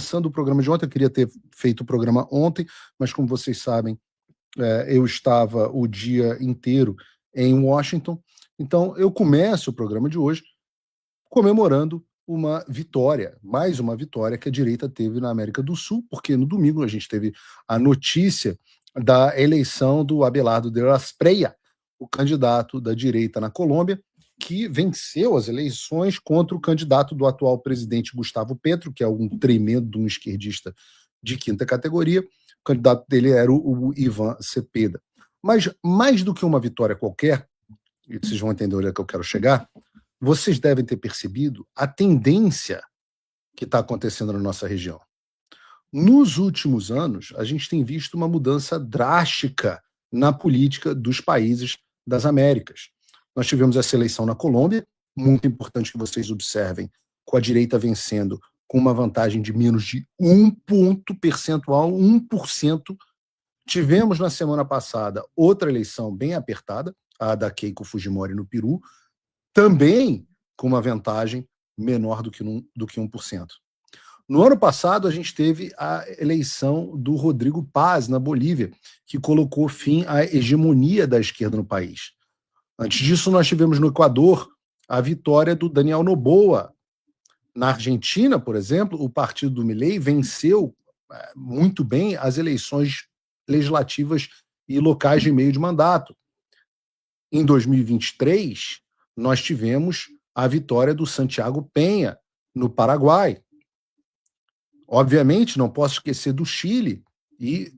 Começando o programa de ontem, eu queria ter feito o programa ontem, mas como vocês sabem, eu estava o dia inteiro em Washington, então eu começo o programa de hoje comemorando uma vitória, mais uma vitória que a direita teve na América do Sul, porque no domingo a gente teve a notícia da eleição do Abelardo de las Espriella, o candidato da direita na Colômbia, que venceu as eleições contra o candidato do atual presidente Gustavo Petro, que é um tremendo um esquerdista de quinta categoria. O candidato dele era o Ivan Cepeda. Mas mais do que uma vitória qualquer, e vocês vão entender onde é que eu quero chegar, vocês devem ter percebido a tendência que está acontecendo na nossa região. Nos últimos anos, a gente tem visto uma mudança drástica na política dos países das Américas. Nós tivemos essa eleição na Colômbia, muito importante que vocês observem, com a direita vencendo com uma vantagem de menos de 1 ponto percentual, 1%. Tivemos na semana passada outra eleição bem apertada, a da Keiko Fujimori no Peru, também com uma vantagem menor do que 1%. No ano passado, a gente teve a eleição do Rodrigo Paz na Bolívia, que colocou fim à hegemonia da esquerda no país. Antes disso, nós tivemos no Equador a vitória do Daniel Noboa. Na Argentina, por exemplo, o partido do Milei venceu muito bem as eleições legislativas e locais de meio de mandato. Em 2023, nós tivemos a vitória do Santiago Peña no Paraguai. Obviamente, não posso esquecer do Chile e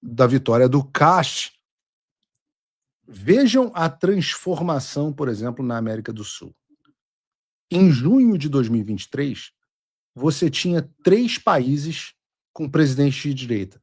da vitória do Cast. Vejam a transformação, por exemplo, na América do Sul. Em junho de 2023, você tinha 3 países com presidente de direita.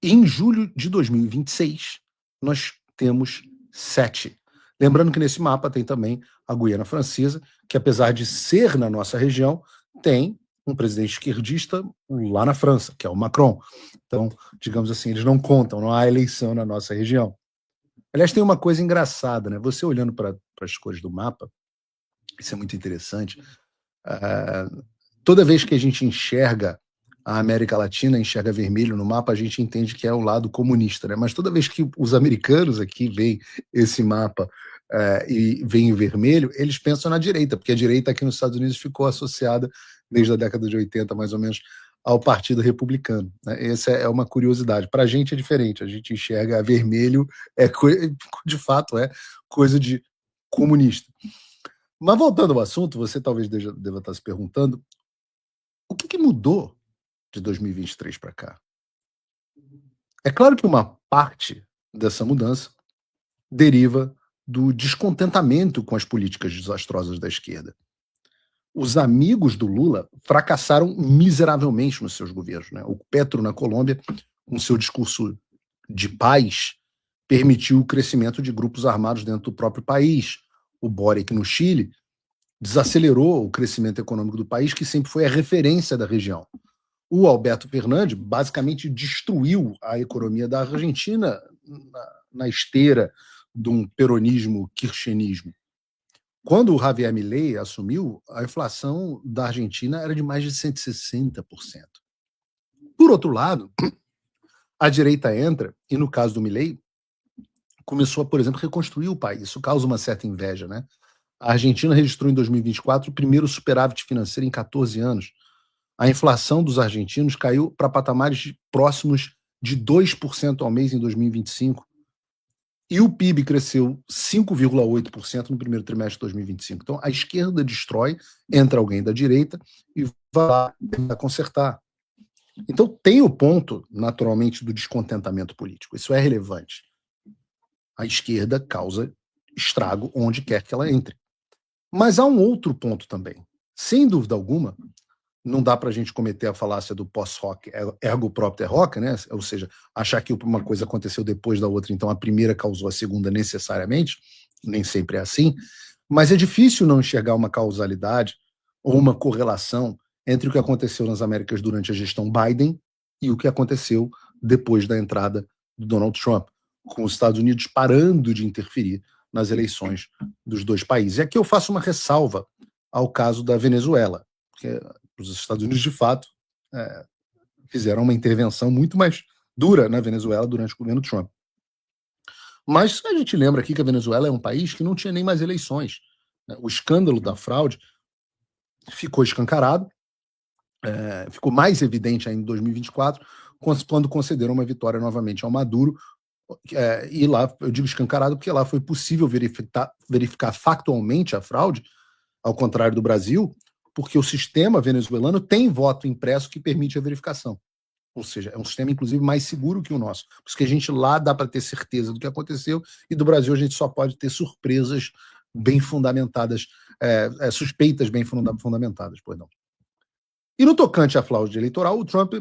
Em julho de 2026, nós temos 7. Lembrando que nesse mapa tem também a Guiana Francesa, que apesar de ser na nossa região, tem um presidente esquerdista lá na França, que é o Macron. Então, digamos assim, eles não contam, não há eleição na nossa região. Aliás, tem uma coisa engraçada, né? Você olhando para as cores do mapa, isso é muito interessante. Toda vez que a gente enxerga a América Latina, enxerga vermelho no mapa, a gente entende que é o lado comunista, né? Mas toda vez que os americanos aqui veem esse mapa e veem vermelho, eles pensam na direita, porque a direita aqui nos Estados Unidos ficou associada desde a década de 80, mais ou menos, ao Partido Republicano, né? Essa é uma curiosidade. Para a gente é diferente, a gente enxerga vermelho, de fato é coisa de comunista. Mas voltando ao assunto, você talvez deva estar se perguntando o que mudou de 2023 para cá. É claro que uma parte dessa mudança deriva do descontentamento com as políticas desastrosas da esquerda. Os amigos do Lula fracassaram miseravelmente nos seus governos, né? O Petro, na Colômbia, com seu discurso de paz, permitiu o crescimento de grupos armados dentro do próprio país. O Boric, no Chile, desacelerou o crescimento econômico do país, que sempre foi a referência da região. O Alberto Fernandes basicamente destruiu a economia da Argentina na esteira de um peronismo kirchnerismo. Quando o Javier Milei assumiu, a inflação da Argentina era de mais de 160%. Por outro lado, a direita entra, e no caso do Milei, começou a, por exemplo, reconstruir o país. Isso causa uma certa inveja, né? A Argentina registrou em 2024 o primeiro superávit financeiro em 14 anos. A inflação dos argentinos caiu para patamares próximos de 2% ao mês em 2025. E o PIB cresceu 5,8% no primeiro trimestre de 2025. Então, a esquerda destrói, entra alguém da direita e vai lá tentar consertar. Então, tem o ponto, naturalmente, do descontentamento político. Isso é relevante. A esquerda causa estrago onde quer que ela entre. Mas há um outro ponto também. Sem dúvida alguma, não dá para a gente cometer a falácia do pós-hoc, ergo propter hoc, né? Ou seja, achar que uma coisa aconteceu depois da outra, então a primeira causou a segunda necessariamente, nem sempre é assim, mas é difícil não enxergar uma causalidade ou uma correlação entre o que aconteceu nas Américas durante a gestão Biden e o que aconteceu depois da entrada do Donald Trump, com os Estados Unidos parando de interferir nas eleições dos dois países. E aqui eu faço uma ressalva ao caso da Venezuela, porque os Estados Unidos, de fato, fizeram uma intervenção muito mais dura na Venezuela durante o governo Trump. Mas a gente lembra aqui que a Venezuela é um país que não tinha nem mais eleições, né? O escândalo da fraude ficou escancarado, ficou mais evidente ainda em 2024, quando concederam uma vitória novamente ao Maduro. E lá, eu digo escancarado porque lá foi possível verificar factualmente a fraude, ao contrário do Brasil, porque o sistema venezuelano tem voto impresso que permite a verificação. Ou seja, é um sistema, inclusive, mais seguro que o nosso. Por isso que a gente lá dá para ter certeza do que aconteceu, e do Brasil a gente só pode ter surpresas bem fundamentadas, suspeitas bem fundamentadas, perdão. E no tocante à fraude eleitoral, o Trump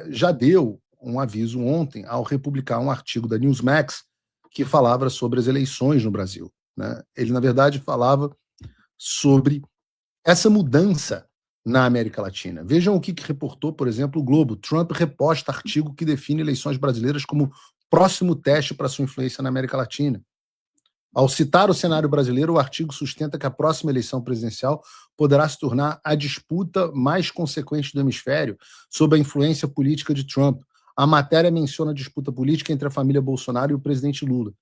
já deu um aviso ontem ao republicar um artigo da Newsmax que falava sobre as eleições no Brasil, né? Ele, na verdade, falava sobre essa mudança na América Latina. Vejam o que reportou, por exemplo, o Globo. Trump reposta artigo que define eleições brasileiras como próximo teste para sua influência na América Latina. Ao citar o cenário brasileiro, o artigo sustenta que a próxima eleição presidencial poderá se tornar a disputa mais consequente do hemisfério sob a influência política de Trump. A matéria menciona a disputa política entre a família Bolsonaro e o presidente Lula.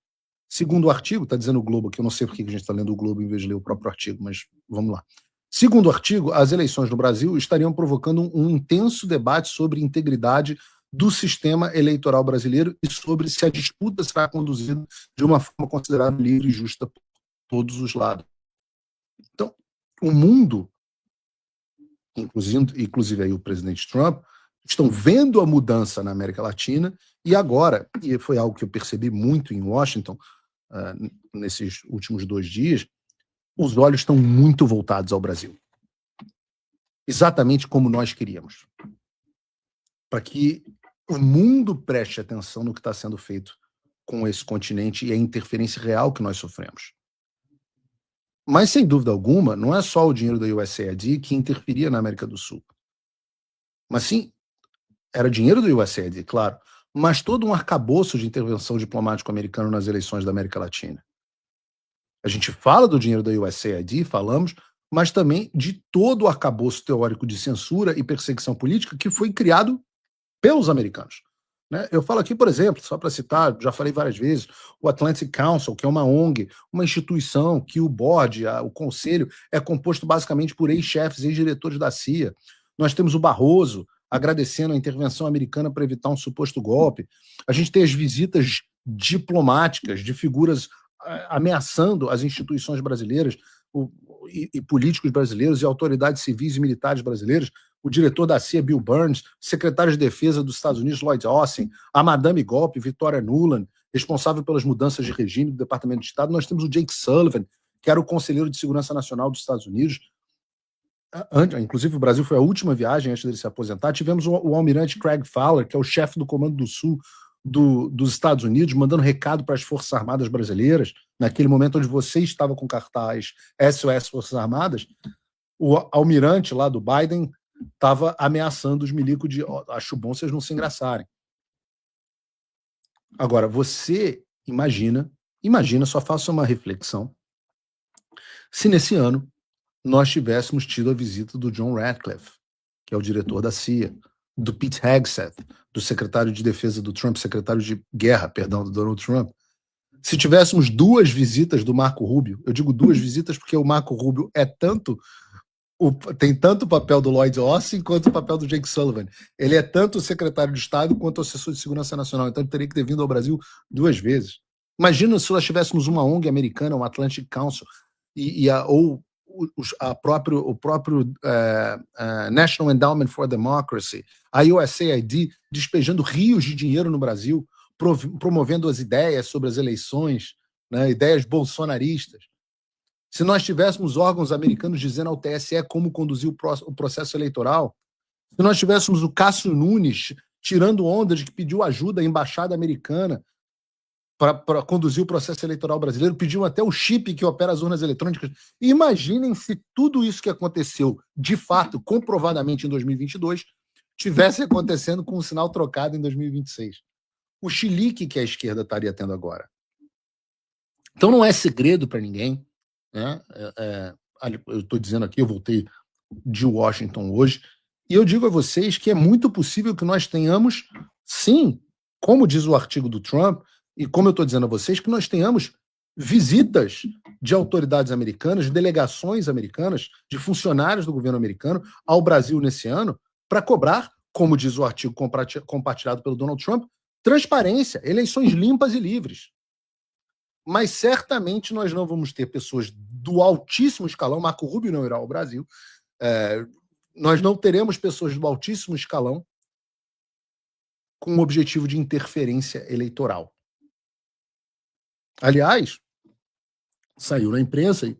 Segundo o artigo, está dizendo o Globo, que eu não sei por que a gente está lendo o Globo em vez de ler o próprio artigo, mas vamos lá. Segundo o artigo, as eleições no Brasil estariam provocando um intenso debate sobre integridade do sistema eleitoral brasileiro e sobre se a disputa será conduzida de uma forma considerada livre e justa por todos os lados. Então, o mundo, inclusive aí o presidente Trump, estão vendo a mudança na América Latina e agora, e foi algo que eu percebi muito em Washington nesses últimos 2 dias, os olhos estão muito voltados ao Brasil. Exatamente como nós queríamos. Para que o mundo preste atenção no que está sendo feito com esse continente e a interferência real que nós sofremos. Mas, sem dúvida alguma, não é só o dinheiro da USAID que interferia na América do Sul. Mas sim, era dinheiro do USAID, claro, mas todo um arcabouço de intervenção diplomático americano nas eleições da América Latina. A gente fala do dinheiro da USAID, falamos, mas também de todo o arcabouço teórico de censura e perseguição política que foi criado pelos americanos, né? Eu falo aqui, por exemplo, só para citar, já falei várias vezes, o Atlantic Council, que é uma ONG, uma instituição que o board, o conselho, é composto basicamente por ex-chefes, ex-diretores da CIA. Nós temos o Barroso agradecendo a intervenção americana para evitar um suposto golpe. A gente tem as visitas diplomáticas de figuras ameaçando as instituições brasileiras e políticos brasileiros e autoridades civis e militares brasileiras. O diretor da CIA, Bill Burns, secretário de Defesa dos Estados Unidos, Lloyd Austin, a Madame Golpe, Victoria Nuland, responsável pelas mudanças de regime do Departamento de Estado. Nós temos o Jake Sullivan, que era o conselheiro de Segurança Nacional dos Estados Unidos. Inclusive, o Brasil foi a última viagem antes dele se aposentar. Tivemos o almirante Craig Fowler, que é o chefe do Comando do Sul dos Estados Unidos, mandando recado para as Forças Armadas brasileiras, naquele momento onde você estava com cartaz SOS Forças Armadas. O almirante lá do Biden estava ameaçando os milicos de acho bom vocês não se engraçarem. Agora, você imagina, só faça uma reflexão, se nesse ano nós tivéssemos tido a visita do John Ratcliffe, que é o diretor da CIA, do Pete Hegseth, do secretário de defesa do Trump, secretário de guerra, perdão, do Donald Trump. Se tivéssemos 2 visitas do Marco Rubio, eu digo 2 visitas porque o Marco Rubio tem tanto o papel do Lloyd Austin quanto o papel do Jake Sullivan. Ele é tanto o secretário de Estado quanto o assessor de segurança nacional, então ele teria que ter vindo ao Brasil 2 vezes. Imagina se nós tivéssemos uma ONG americana, um Atlantic Council, ou o próprio National Endowment for Democracy, a USAID, despejando rios de dinheiro no Brasil, promovendo as ideias sobre as eleições, né, ideias bolsonaristas. Se nós tivéssemos órgãos americanos dizendo ao TSE como conduzir o processo eleitoral, se nós tivéssemos o Cássio Nunes tirando onda de que pediu ajuda à embaixada americana para conduzir o processo eleitoral brasileiro, pediu até o chip que opera as urnas eletrônicas. Imaginem se tudo isso que aconteceu, de fato, comprovadamente em 2022, tivesse acontecendo com um sinal trocado em 2026. O chilique que a esquerda estaria tendo agora. Então não é segredo para ninguém, né? Eu estou dizendo aqui, eu voltei de Washington hoje, E eu digo a vocês que é muito possível que nós tenhamos, sim, como diz o artigo do Trump, e como eu estou dizendo a vocês, que nós tenhamos visitas de autoridades americanas, de delegações americanas, de funcionários do governo americano ao Brasil nesse ano, para cobrar, como diz o artigo compartilhado pelo Donald Trump, transparência, eleições limpas e livres. Mas certamente nós não vamos ter pessoas do altíssimo escalão, Marco Rubio não irá ao Brasil, nós não teremos pessoas do altíssimo escalão com o objetivo de interferência eleitoral. Aliás, saiu na imprensa, e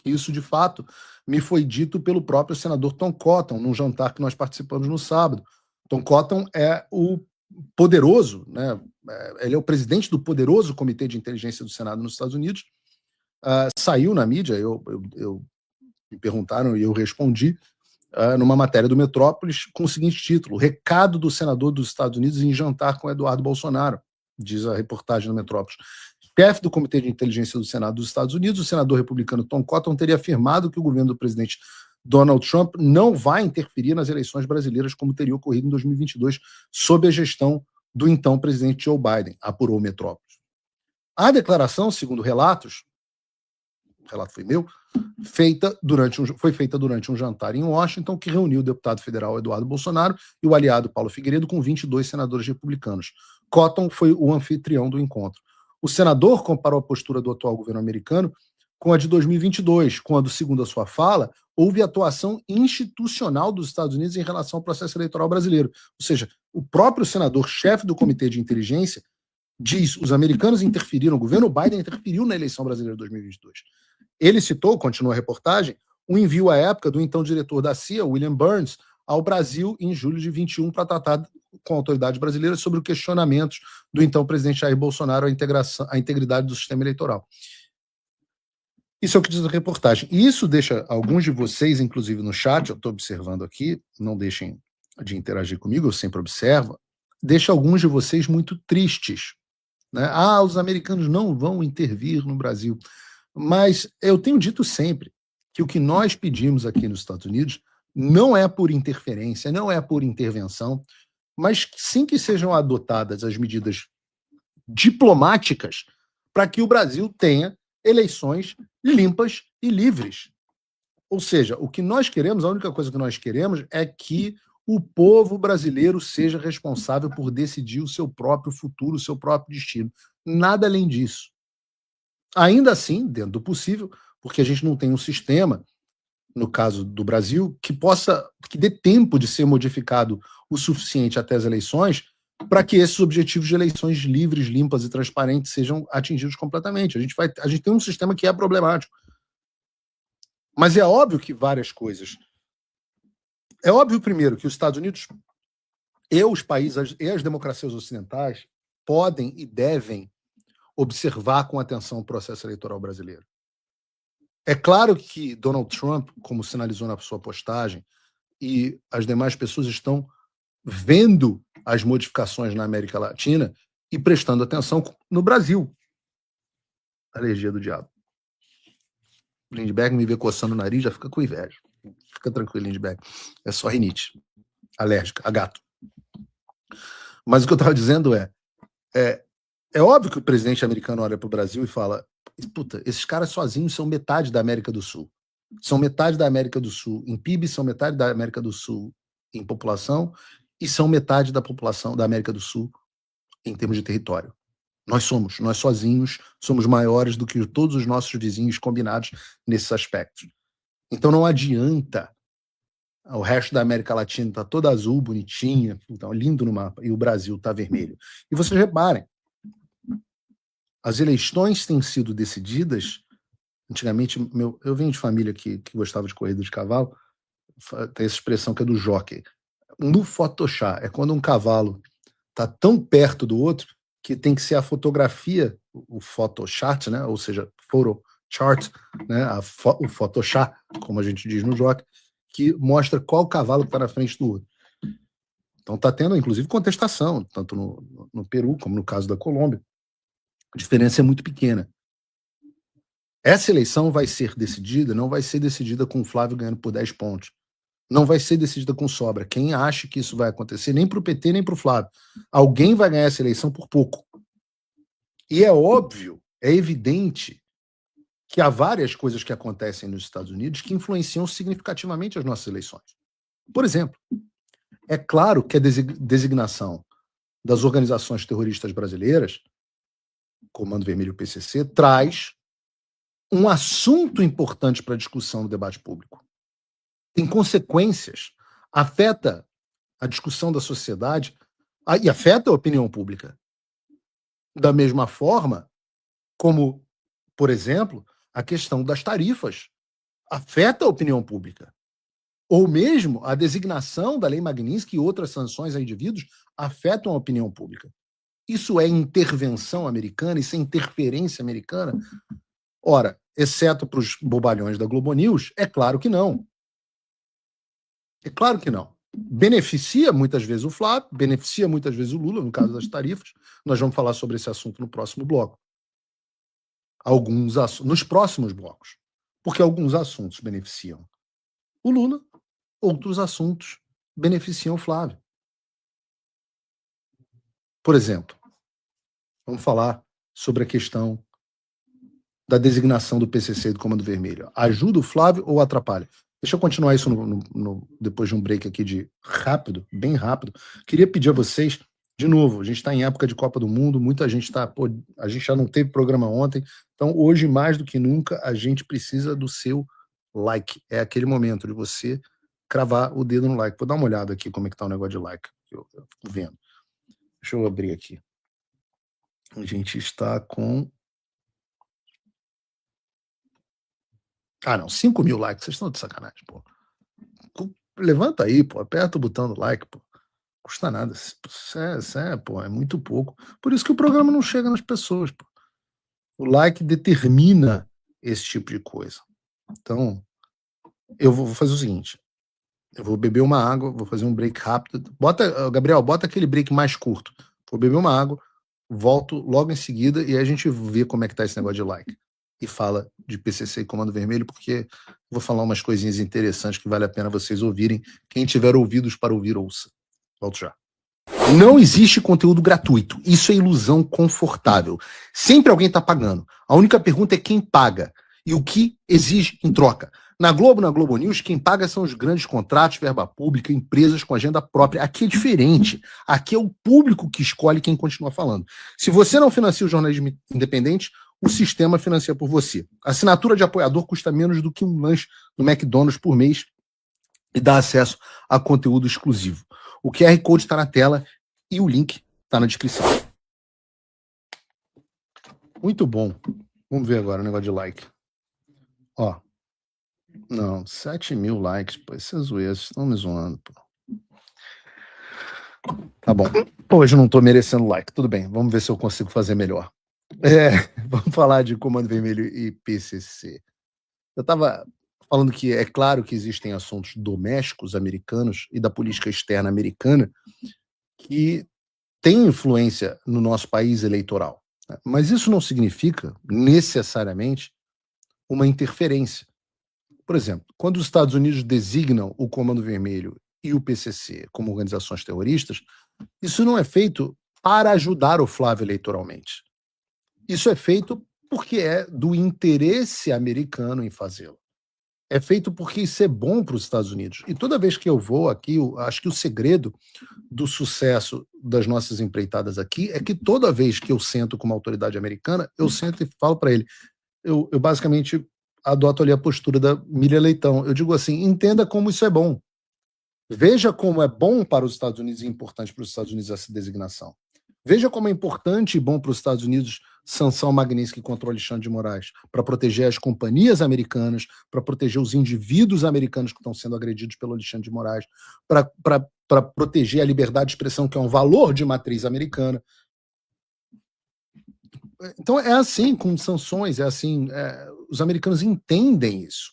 isso de fato me foi dito pelo próprio senador Tom Cotton, num jantar que nós participamos no sábado. Tom Cotton é o poderoso, né? Ele é o presidente do poderoso Comitê de Inteligência do Senado nos Estados Unidos. Saiu na mídia, me perguntaram e eu respondi, numa matéria do Metrópolis com o seguinte título: recado do senador dos Estados Unidos em jantar com Eduardo Bolsonaro, diz a reportagem do Metrópolis. Chefe do Comitê de Inteligência do Senado dos Estados Unidos, o senador republicano Tom Cotton teria afirmado que o governo do presidente Donald Trump não vai interferir nas eleições brasileiras como teria ocorrido em 2022 sob a gestão do então presidente Joe Biden, apurou o Metrópolis. A declaração, segundo relatos, o relato foi meu, foi feita durante um jantar em Washington que reuniu o deputado federal Eduardo Bolsonaro e o aliado Paulo Figueiredo com 22 senadores republicanos. Cotton foi o anfitrião do encontro. O senador comparou a postura do atual governo americano com a de 2022, quando, segundo a sua fala, houve atuação institucional dos Estados Unidos em relação ao processo eleitoral brasileiro. Ou seja, o próprio senador, chefe do Comitê de Inteligência, diz: os americanos interferiram, o governo Biden interferiu na eleição brasileira de 2022. Ele citou, continua a reportagem, um envio à época do então diretor da CIA, William Burns, ao Brasil em julho de 21 para tratar com autoridades brasileiras sobre os questionamentos do então presidente Jair Bolsonaro à integridade do sistema eleitoral. Isso é o que diz a reportagem. E isso deixa alguns de vocês, inclusive no chat, eu estou observando aqui, não deixem de interagir comigo, eu sempre observo, deixa alguns de vocês muito tristes, né? Os americanos não vão intervir no Brasil. Mas eu tenho dito sempre que o que nós pedimos aqui nos Estados Unidos não é por interferência, não é por intervenção, mas sim que sejam adotadas as medidas diplomáticas para que o Brasil tenha eleições limpas e livres. Ou seja, o que nós queremos, a única coisa que nós queremos é que o povo brasileiro seja responsável por decidir o seu próprio futuro, o seu próprio destino. Nada além disso. Ainda assim, dentro do possível, porque a gente não tem um sistema, no caso do Brasil, que dê tempo de ser modificado o suficiente até as eleições para que esses objetivos de eleições livres, limpas e transparentes sejam atingidos completamente. A gente tem um sistema que é problemático. Mas é óbvio que várias coisas. É óbvio, primeiro, que os Estados Unidos e os países e as democracias ocidentais podem e devem observar com atenção o processo eleitoral brasileiro. É claro que Donald Trump, como sinalizou na sua postagem, e as demais pessoas estão vendo as modificações na América Latina e prestando atenção no Brasil. Alergia do diabo. Lindbergh me vê coçando o nariz, já fica com inveja. Fica tranquilo, Lindbergh. É só rinite. Alérgica, a gato. Mas o que eu estava dizendo é óbvio que o presidente americano olha para o Brasil e fala: puta, esses caras sozinhos são metade da América do Sul. São metade da América do Sul em PIB, são metade da América do Sul em população e são metade da população da América do Sul em termos de território. Nós sozinhos somos maiores do que todos os nossos vizinhos combinados nesses aspectos. Então não adianta o resto da América Latina tá toda azul, bonitinha, então, lindo no mapa, e o Brasil tá vermelho. E vocês reparem, as eleições têm sido decididas. Antigamente, eu venho de família que gostava de corrida de cavalo, tem essa expressão que é do jockey. No Photoshop, é quando um cavalo está tão perto do outro que tem que ser a fotografia, o Photoshop, né? Ou seja, photo chart, né? O Photoshop, como a gente diz no jockey, que mostra qual cavalo está na frente do outro. Então está tendo, inclusive, contestação, tanto no Peru como no caso da Colômbia. A diferença é muito pequena. Essa eleição vai ser decidida, não vai ser decidida com o Flávio ganhando por 10 pontos. não vai ser decidida com sobra. Quem acha que isso vai acontecer, nem para o PT, nem para o Flávio. Alguém vai ganhar essa eleição por pouco. E é óbvio, é evidente que há várias coisas que acontecem nos Estados Unidos que influenciam significativamente as nossas eleições. Por exemplo, é claro que a designação das organizações terroristas brasileiras, Comando Vermelho e o PCC, traz um assunto importante para a discussão no debate público. Tem consequências, afeta a discussão da sociedade e afeta a opinião pública. Da mesma forma como, por exemplo, a questão das tarifas afeta a opinião pública. Ou mesmo a designação da Lei Magnitsky e outras sanções a indivíduos afetam a opinião pública. Isso é intervenção americana? Isso é interferência americana? Ora, exceto para os bobalhões da Globo News, é claro que não. É claro que não. Beneficia muitas vezes o Flávio, beneficia muitas vezes o Lula, no caso das tarifas. Nós vamos falar sobre esse assunto no próximo bloco. Nos próximos blocos. Porque alguns assuntos beneficiam o Lula, outros assuntos beneficiam o Flávio. Por exemplo, vamos falar sobre a questão da designação do PCC do Comando Vermelho. Ajuda o Flávio ou atrapalha? Deixa eu continuar isso depois de um break aqui rápido, bem rápido. Queria pedir a vocês, de novo, a gente está em época de Copa do Mundo, muita gente está... a gente já não teve programa ontem, então hoje, mais do que nunca, a gente precisa do seu like. É aquele momento de você cravar o dedo no like. Vou dar uma olhada aqui como é que tá o negócio de like. Eu fico vendo. Deixa eu abrir aqui. A gente está com... não, 5 mil likes, vocês estão de sacanagem, pô. Levanta aí, pô, aperta o botão do like, pô. Custa nada, pô, é muito pouco. Por isso que o programa não chega nas pessoas, pô. O like determina esse tipo de coisa. Então, eu vou fazer o seguinte, eu vou beber uma água, vou fazer um break rápido. Gabriel, bota aquele break mais curto. Vou beber uma água, volto logo em seguida e aí a gente vê como é que tá esse negócio de like. E fala de PCC e Comando Vermelho, porque vou falar umas coisinhas interessantes que vale a pena vocês ouvirem. Quem tiver ouvidos para ouvir, ouça. Volto já. Não existe conteúdo gratuito. Isso é ilusão confortável. Sempre alguém está pagando. A única pergunta é quem paga e o que exige em troca. Na Globo News, quem paga são os grandes contratos, verba pública, empresas com agenda própria. Aqui é diferente. Aqui é o público que escolhe quem continua falando. Se você não financia o jornalismo independente, o sistema financia por você. A assinatura de apoiador custa menos do que um lanche no McDonald's por mês e dá acesso a conteúdo exclusivo. O QR Code está na tela e o link está na descrição. Muito bom. Vamos ver agora o negócio de like. Ó. Não, 7 mil likes, pô. Esses zoeiros estão me zoando, pô. Tá bom. Hoje eu não tô merecendo like. Tudo bem, vamos ver se eu consigo fazer melhor. Vamos falar de Comando Vermelho e PCC. Eu tava falando que é claro que existem assuntos domésticos americanos e da política externa americana que têm influência no nosso país eleitoral. Né? Mas isso não significa necessariamente uma interferência. Por exemplo, quando os Estados Unidos designam o Comando Vermelho e o PCC como organizações terroristas, isso não é feito para ajudar o Flávio eleitoralmente. Isso é feito porque é do interesse americano em fazê-lo. É feito porque isso é bom para os Estados Unidos. E toda vez que eu vou aqui, eu acho que o segredo do sucesso das nossas empreitadas aqui é que toda vez que eu sento com uma autoridade americana, eu sento e falo para ele. Eu basicamente adoto ali a postura da Miriam Leitão. Eu digo assim, entenda como isso é bom. Veja como é bom para os Estados Unidos e importante para os Estados Unidos essa designação. Veja como é importante e bom para os Estados Unidos sanção Magnitsky contra o Alexandre de Moraes, para proteger as companhias americanas, para proteger os indivíduos americanos que estão sendo agredidos pelo Alexandre de Moraes, para proteger a liberdade de expressão, que é um valor de matriz americana. Então é assim com sanções, é assim, os americanos entendem isso.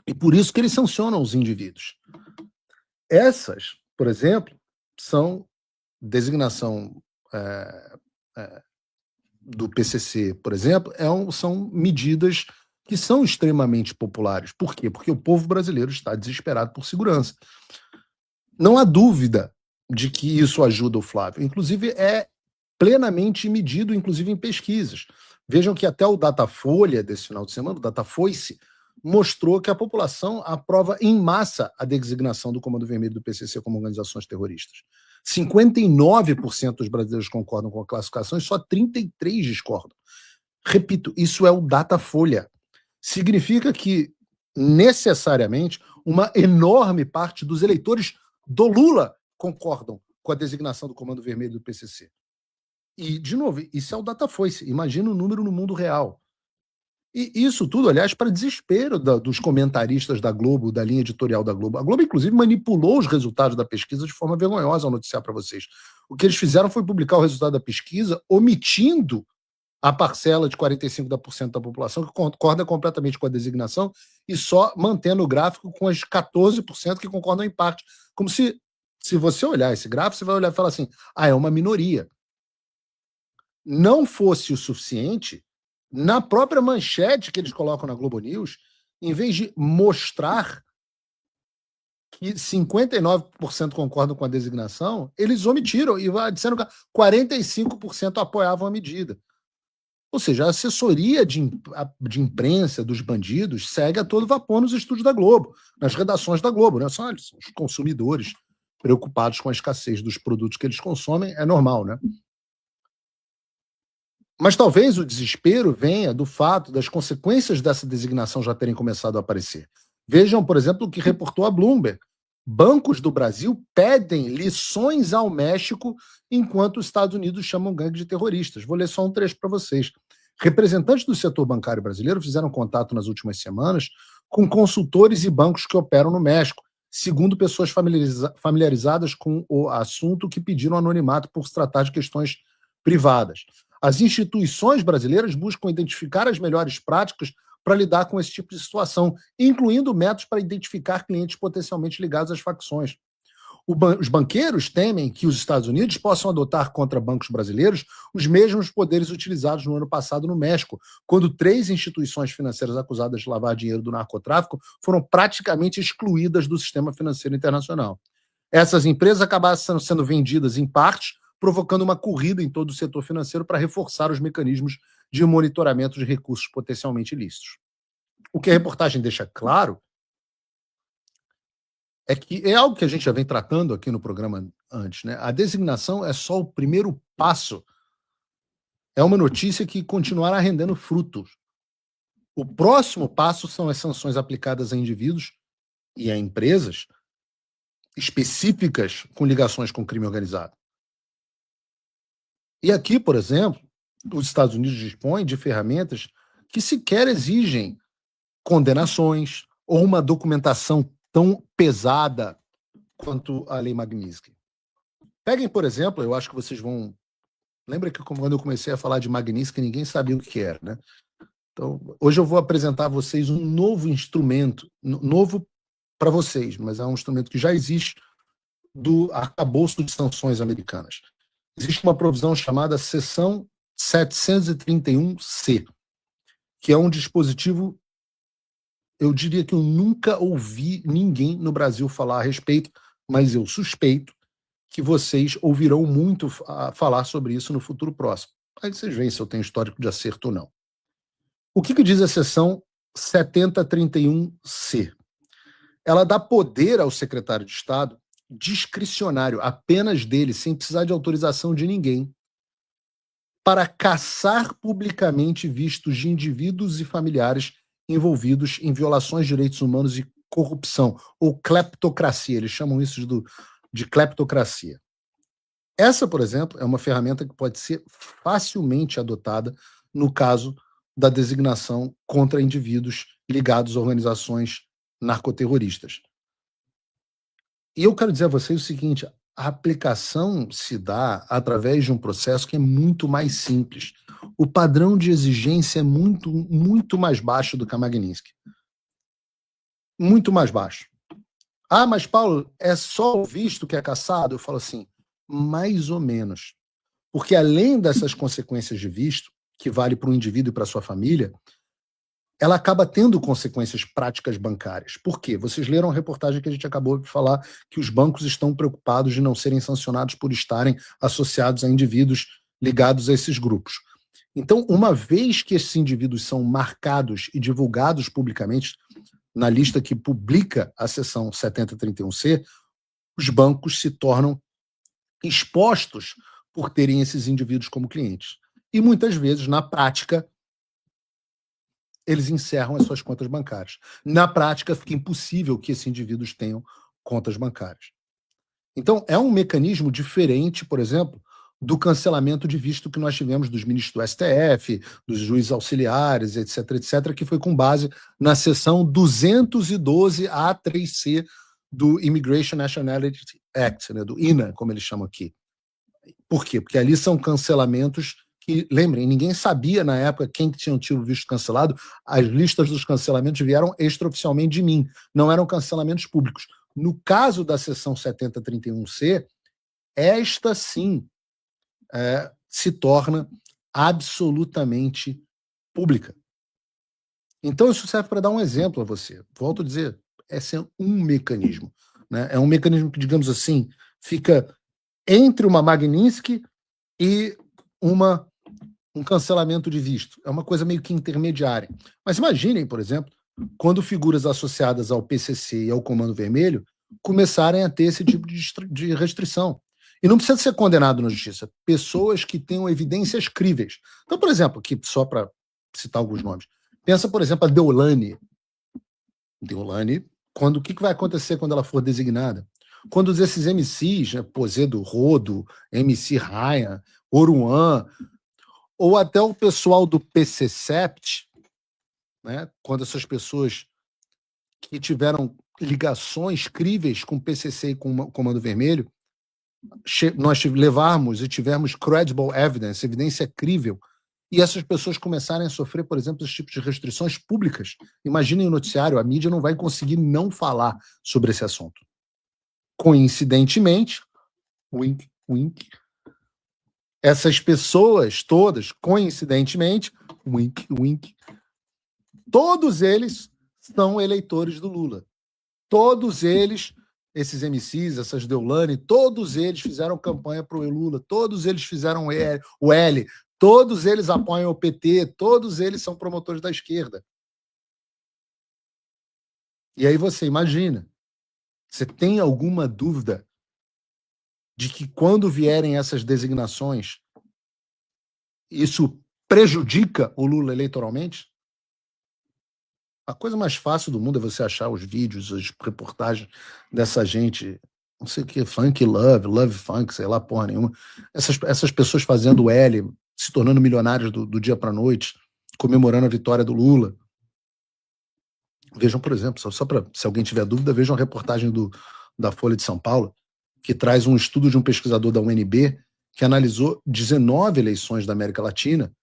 E por isso que eles sancionam os indivíduos. Essas, por exemplo, são designação do PCC, por exemplo, são medidas que são extremamente populares. Por quê? Porque o povo brasileiro está desesperado por segurança. Não há dúvida de que isso ajuda o Flávio. Inclusive, é plenamente medido, inclusive em pesquisas. Vejam que até o Datafolha desse final de semana, o Datafolha, mostrou que a população aprova em massa a designação do Comando Vermelho do PCC como organizações terroristas. 59% dos brasileiros concordam com a classificação e só 33% discordam. Repito, isso é o Datafolha. Significa que, necessariamente, uma enorme parte dos eleitores do Lula concordam com a designação do Comando Vermelho do PCC. E, de novo, isso é o Datafolha. Imagina o número no mundo real. E isso tudo, aliás, para desespero dos comentaristas da Globo, da linha editorial da Globo. A Globo, inclusive, manipulou os resultados da pesquisa de forma vergonhosa ao noticiar para vocês. O que eles fizeram foi publicar o resultado da pesquisa, omitindo a parcela de 45% da população que concorda completamente com a designação e só mantendo o gráfico com as 14% que concordam em parte. Como se você olhar esse gráfico, você vai olhar e falar assim, é uma minoria. Não fosse o suficiente, na própria manchete que eles colocam na Globo News, em vez de mostrar que 59% concordam com a designação, eles omitiram e vai dizendo que 45% apoiavam a medida. Ou seja, a assessoria de imprensa dos bandidos segue a todo vapor nos estúdios da Globo, nas redações da Globo, né? São os consumidores preocupados com a escassez dos produtos que eles consomem, é normal, né? Mas talvez o desespero venha do fato das consequências dessa designação já terem começado a aparecer. Vejam, por exemplo, o que reportou a Bloomberg. Bancos do Brasil pedem lições ao México enquanto os Estados Unidos chamam gangue de terroristas. Vou ler só um trecho para vocês. Representantes do setor bancário brasileiro fizeram contato nas últimas semanas com consultores e bancos que operam no México, segundo pessoas familiarizadas com o assunto que pediram anonimato por se tratar de questões privadas. As instituições brasileiras buscam identificar as melhores práticas para lidar com esse tipo de situação, incluindo métodos para identificar clientes potencialmente ligados às facções. Os banqueiros temem que os Estados Unidos possam adotar contra bancos brasileiros os mesmos poderes utilizados no ano passado no México, quando 3 instituições financeiras acusadas de lavar dinheiro do narcotráfico foram praticamente excluídas do sistema financeiro internacional. Essas empresas acabaram sendo vendidas em partes, provocando uma corrida em todo o setor financeiro para reforçar os mecanismos de monitoramento de recursos potencialmente ilícitos. O que a reportagem deixa claro é que é algo que a gente já vem tratando aqui no programa antes, né? A designação é só o primeiro passo. É uma notícia que continuará rendendo frutos. O próximo passo são as sanções aplicadas a indivíduos e a empresas específicas com ligações com crime organizado. E aqui, por exemplo, os Estados Unidos dispõem de ferramentas que sequer exigem condenações ou uma documentação tão pesada quanto a Lei Magnitsky. Peguem, por exemplo, eu acho que vocês vão... Lembra que quando eu comecei a falar de Magnitsky, ninguém sabia o que era, né? Então, hoje eu vou apresentar a vocês um novo instrumento, novo para vocês, mas é um instrumento que já existe do arcabouço de sanções americanas. Existe uma provisão chamada Seção 731C, que é um dispositivo, eu diria que eu nunca ouvi ninguém no Brasil falar a respeito, mas eu suspeito que vocês ouvirão muito falar sobre isso no futuro próximo. Aí vocês veem se eu tenho histórico de acerto ou não. O que diz a Seção 7031C? Ela dá poder ao secretário de Estado discricionário, apenas dele, sem precisar de autorização de ninguém, para caçar publicamente vistos de indivíduos e familiares envolvidos em violações de direitos humanos e corrupção, ou cleptocracia. Eles chamam isso de cleptocracia. Essa, por exemplo, é uma ferramenta que pode ser facilmente adotada no caso da designação contra indivíduos ligados a organizações narcoterroristas. E eu quero dizer a vocês o seguinte, a aplicação se dá através de um processo que é muito mais simples. O padrão de exigência é muito, muito mais baixo do que a Magnitsky. Muito mais baixo. Ah, mas Paulo, é só o visto que é cassado? Eu falo assim, mais ou menos. Porque além dessas consequências de visto, que vale para o indivíduo e para a sua família, ela acaba tendo consequências práticas bancárias. Por quê? Vocês leram a reportagem que a gente acabou de falar, que os bancos estão preocupados de não serem sancionados por estarem associados a indivíduos ligados a esses grupos. Então, uma vez que esses indivíduos são marcados e divulgados publicamente na lista que publica a seção 7031C, os bancos se tornam expostos por terem esses indivíduos como clientes. E muitas vezes, na prática, eles encerram as suas contas bancárias. Na prática, fica impossível que esses indivíduos tenham contas bancárias. Então, é um mecanismo diferente, por exemplo, do cancelamento de visto que nós tivemos dos ministros do STF, dos juízes auxiliares, etc., que foi com base na seção 212A3C do Immigration Nationality Act, né, do INA, como eles chamam aqui. Por quê? Porque ali são cancelamentos que, lembrem, ninguém sabia na época quem tinha tido o visto cancelado. As listas dos cancelamentos vieram extraoficialmente de mim, não eram cancelamentos públicos. No caso da seção 7031C, esta sim se torna absolutamente pública. Então, isso serve para dar um exemplo a você. Volto a dizer, esse é um mecanismo. Né? É um mecanismo que, digamos assim, fica entre uma Magnitsky e um cancelamento de visto. É uma coisa meio que intermediária. Mas imaginem, por exemplo, quando figuras associadas ao PCC e ao Comando Vermelho começarem a ter esse tipo de restrição. E não precisa ser condenado na justiça. Pessoas que tenham evidências críveis. Então, por exemplo, aqui, só para citar alguns nomes. Pensa, por exemplo, a Deolane. Deolane, o que vai acontecer quando ela for designada? Quando esses MCs, né, Pozedo Rodo, MC Ryan, Oruan, ou até o pessoal do PCCEPT, né, quando essas pessoas que tiveram ligações críveis com o PCC e com o Comando Vermelho, nós levarmos e tivermos credible evidence, evidência crível, e essas pessoas começarem a sofrer, por exemplo, esse tipo de restrições públicas. Imaginem o noticiário, a mídia não vai conseguir não falar sobre esse assunto. Coincidentemente, wink, wink, essas pessoas todas, coincidentemente, wink, wink, todos eles são eleitores do Lula. Todos eles, esses MCs, essas Deolane, todos eles fizeram campanha para o Lula, todos eles fizeram o L, todos eles apoiam o PT, todos eles são promotores da esquerda. E aí você imagina, você tem alguma dúvida de que quando vierem essas designações, isso prejudica o Lula eleitoralmente? A coisa mais fácil do mundo é você achar os vídeos, as reportagens dessa gente, não sei o que, funk love funk, sei lá, porra nenhuma. Essas pessoas fazendo L, se tornando milionários do dia para noite, comemorando a vitória do Lula. Vejam, por exemplo, só para, se alguém tiver dúvida, vejam a reportagem da Folha de São Paulo, que traz um estudo de um pesquisador da UNB que analisou 19 eleições da América Latina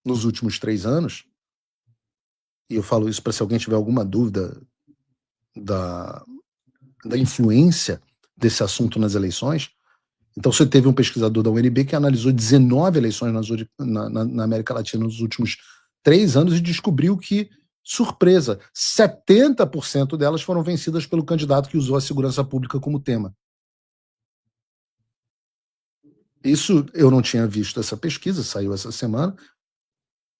nos últimos 3 anos. E eu falo isso para se alguém tiver alguma dúvida da influência desse assunto nas eleições. Então, você teve um pesquisador da UNB que analisou 19 eleições na América Latina nos últimos 3 anos e descobriu que, surpresa, 70% delas foram vencidas pelo candidato que usou a segurança pública como tema. Isso eu não tinha visto essa pesquisa, saiu essa semana,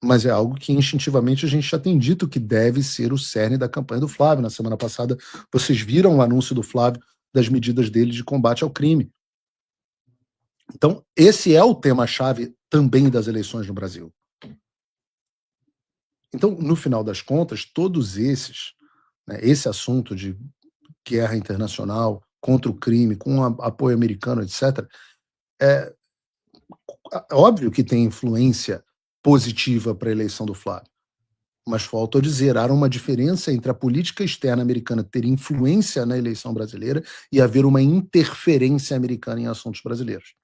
mas é algo que instintivamente a gente já tem dito que deve ser o cerne da campanha do Flávio. Na semana passada, vocês viram o anúncio do Flávio das medidas dele de combate ao crime. Então, esse é o tema-chave também das eleições no Brasil. Então, no final das contas, todos esses, né, esse assunto de guerra internacional contra o crime, com apoio americano, etc., é óbvio que tem influência positiva para a eleição do Flávio. Mas falta dizer, há uma diferença entre a política externa americana ter influência na eleição brasileira e haver uma interferência americana em assuntos brasileiros.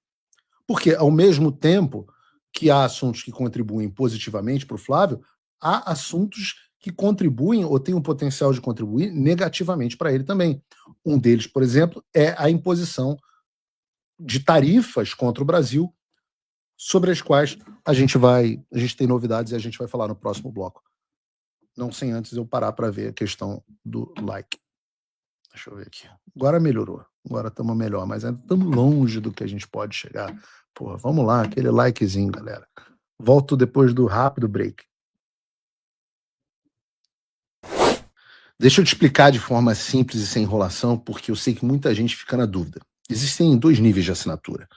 Porque, ao mesmo tempo que há assuntos que contribuem positivamente para o Flávio, há assuntos que contribuem ou têm o potencial de contribuir negativamente para ele também. Um deles, por exemplo, é a imposição de tarifas contra o Brasil, sobre as quais a gente tem novidades e a gente vai falar no próximo bloco. não sem antes eu parar para ver a questão do like. Deixa eu ver aqui. Agora melhorou. Agora estamos melhor, mas ainda estamos longe do que a gente pode chegar. Pô, vamos lá, aquele likezinho, galera. Volto depois do rápido break. Deixa eu te explicar de forma simples e sem enrolação, porque eu sei que muita gente fica na dúvida. Existem 2 níveis de assinatura.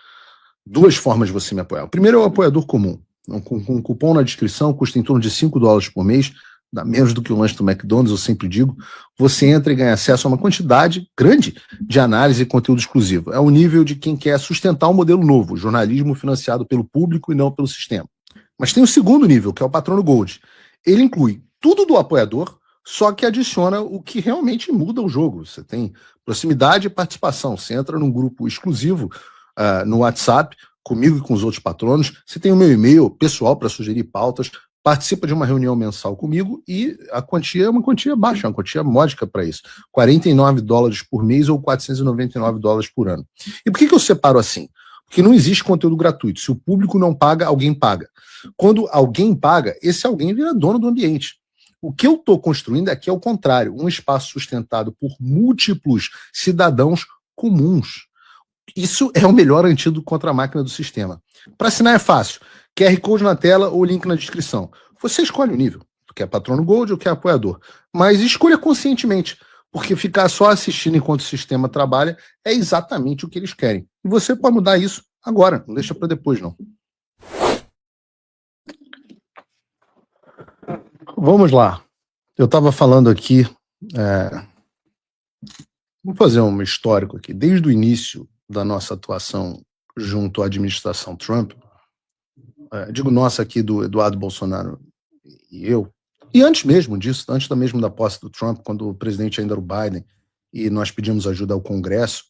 2 formas de você me apoiar. O primeiro é o apoiador comum. Com um cupom na descrição, custa em torno de $5 por mês, dá menos do que o lanche do McDonald's, eu sempre digo. Você entra e ganha acesso a uma quantidade grande de análise e conteúdo exclusivo. É o nível de quem quer sustentar um modelo novo, jornalismo financiado pelo público e não pelo sistema. Mas tem o segundo nível, que é o Patrono Gold. Ele inclui tudo do apoiador, só que adiciona o que realmente muda o jogo. Você tem proximidade e participação. Você entra num grupo exclusivo no WhatsApp, comigo e com os outros patronos. Você tem o meu e-mail pessoal para sugerir pautas, participa de uma reunião mensal comigo e a quantia é uma quantia baixa, uma quantia módica para isso. $49 por mês ou $499 por ano. E por que eu separo assim? Porque não existe conteúdo gratuito. Se o público não paga, alguém paga. Quando alguém paga, esse alguém vira dono do ambiente. O que eu estou construindo aqui é o contrário, um espaço sustentado por múltiplos cidadãos comuns. Isso é o melhor antídoto contra a máquina do sistema. Para assinar é fácil. QR Code na tela ou link na descrição. Você escolhe o nível. Quer patrono Gold ou quer apoiador. Mas escolha conscientemente. Porque ficar só assistindo enquanto o sistema trabalha é exatamente o que eles querem. E você pode mudar isso agora. Não deixa para depois, não. Vamos lá. Eu estava falando aqui... Vamos fazer um histórico aqui. Desde o início da nossa atuação junto à administração Trump, digo nossa aqui do Eduardo Bolsonaro e eu, e antes mesmo disso, antes mesmo da posse do Trump, quando o presidente ainda era o Biden, e nós pedimos ajuda ao Congresso,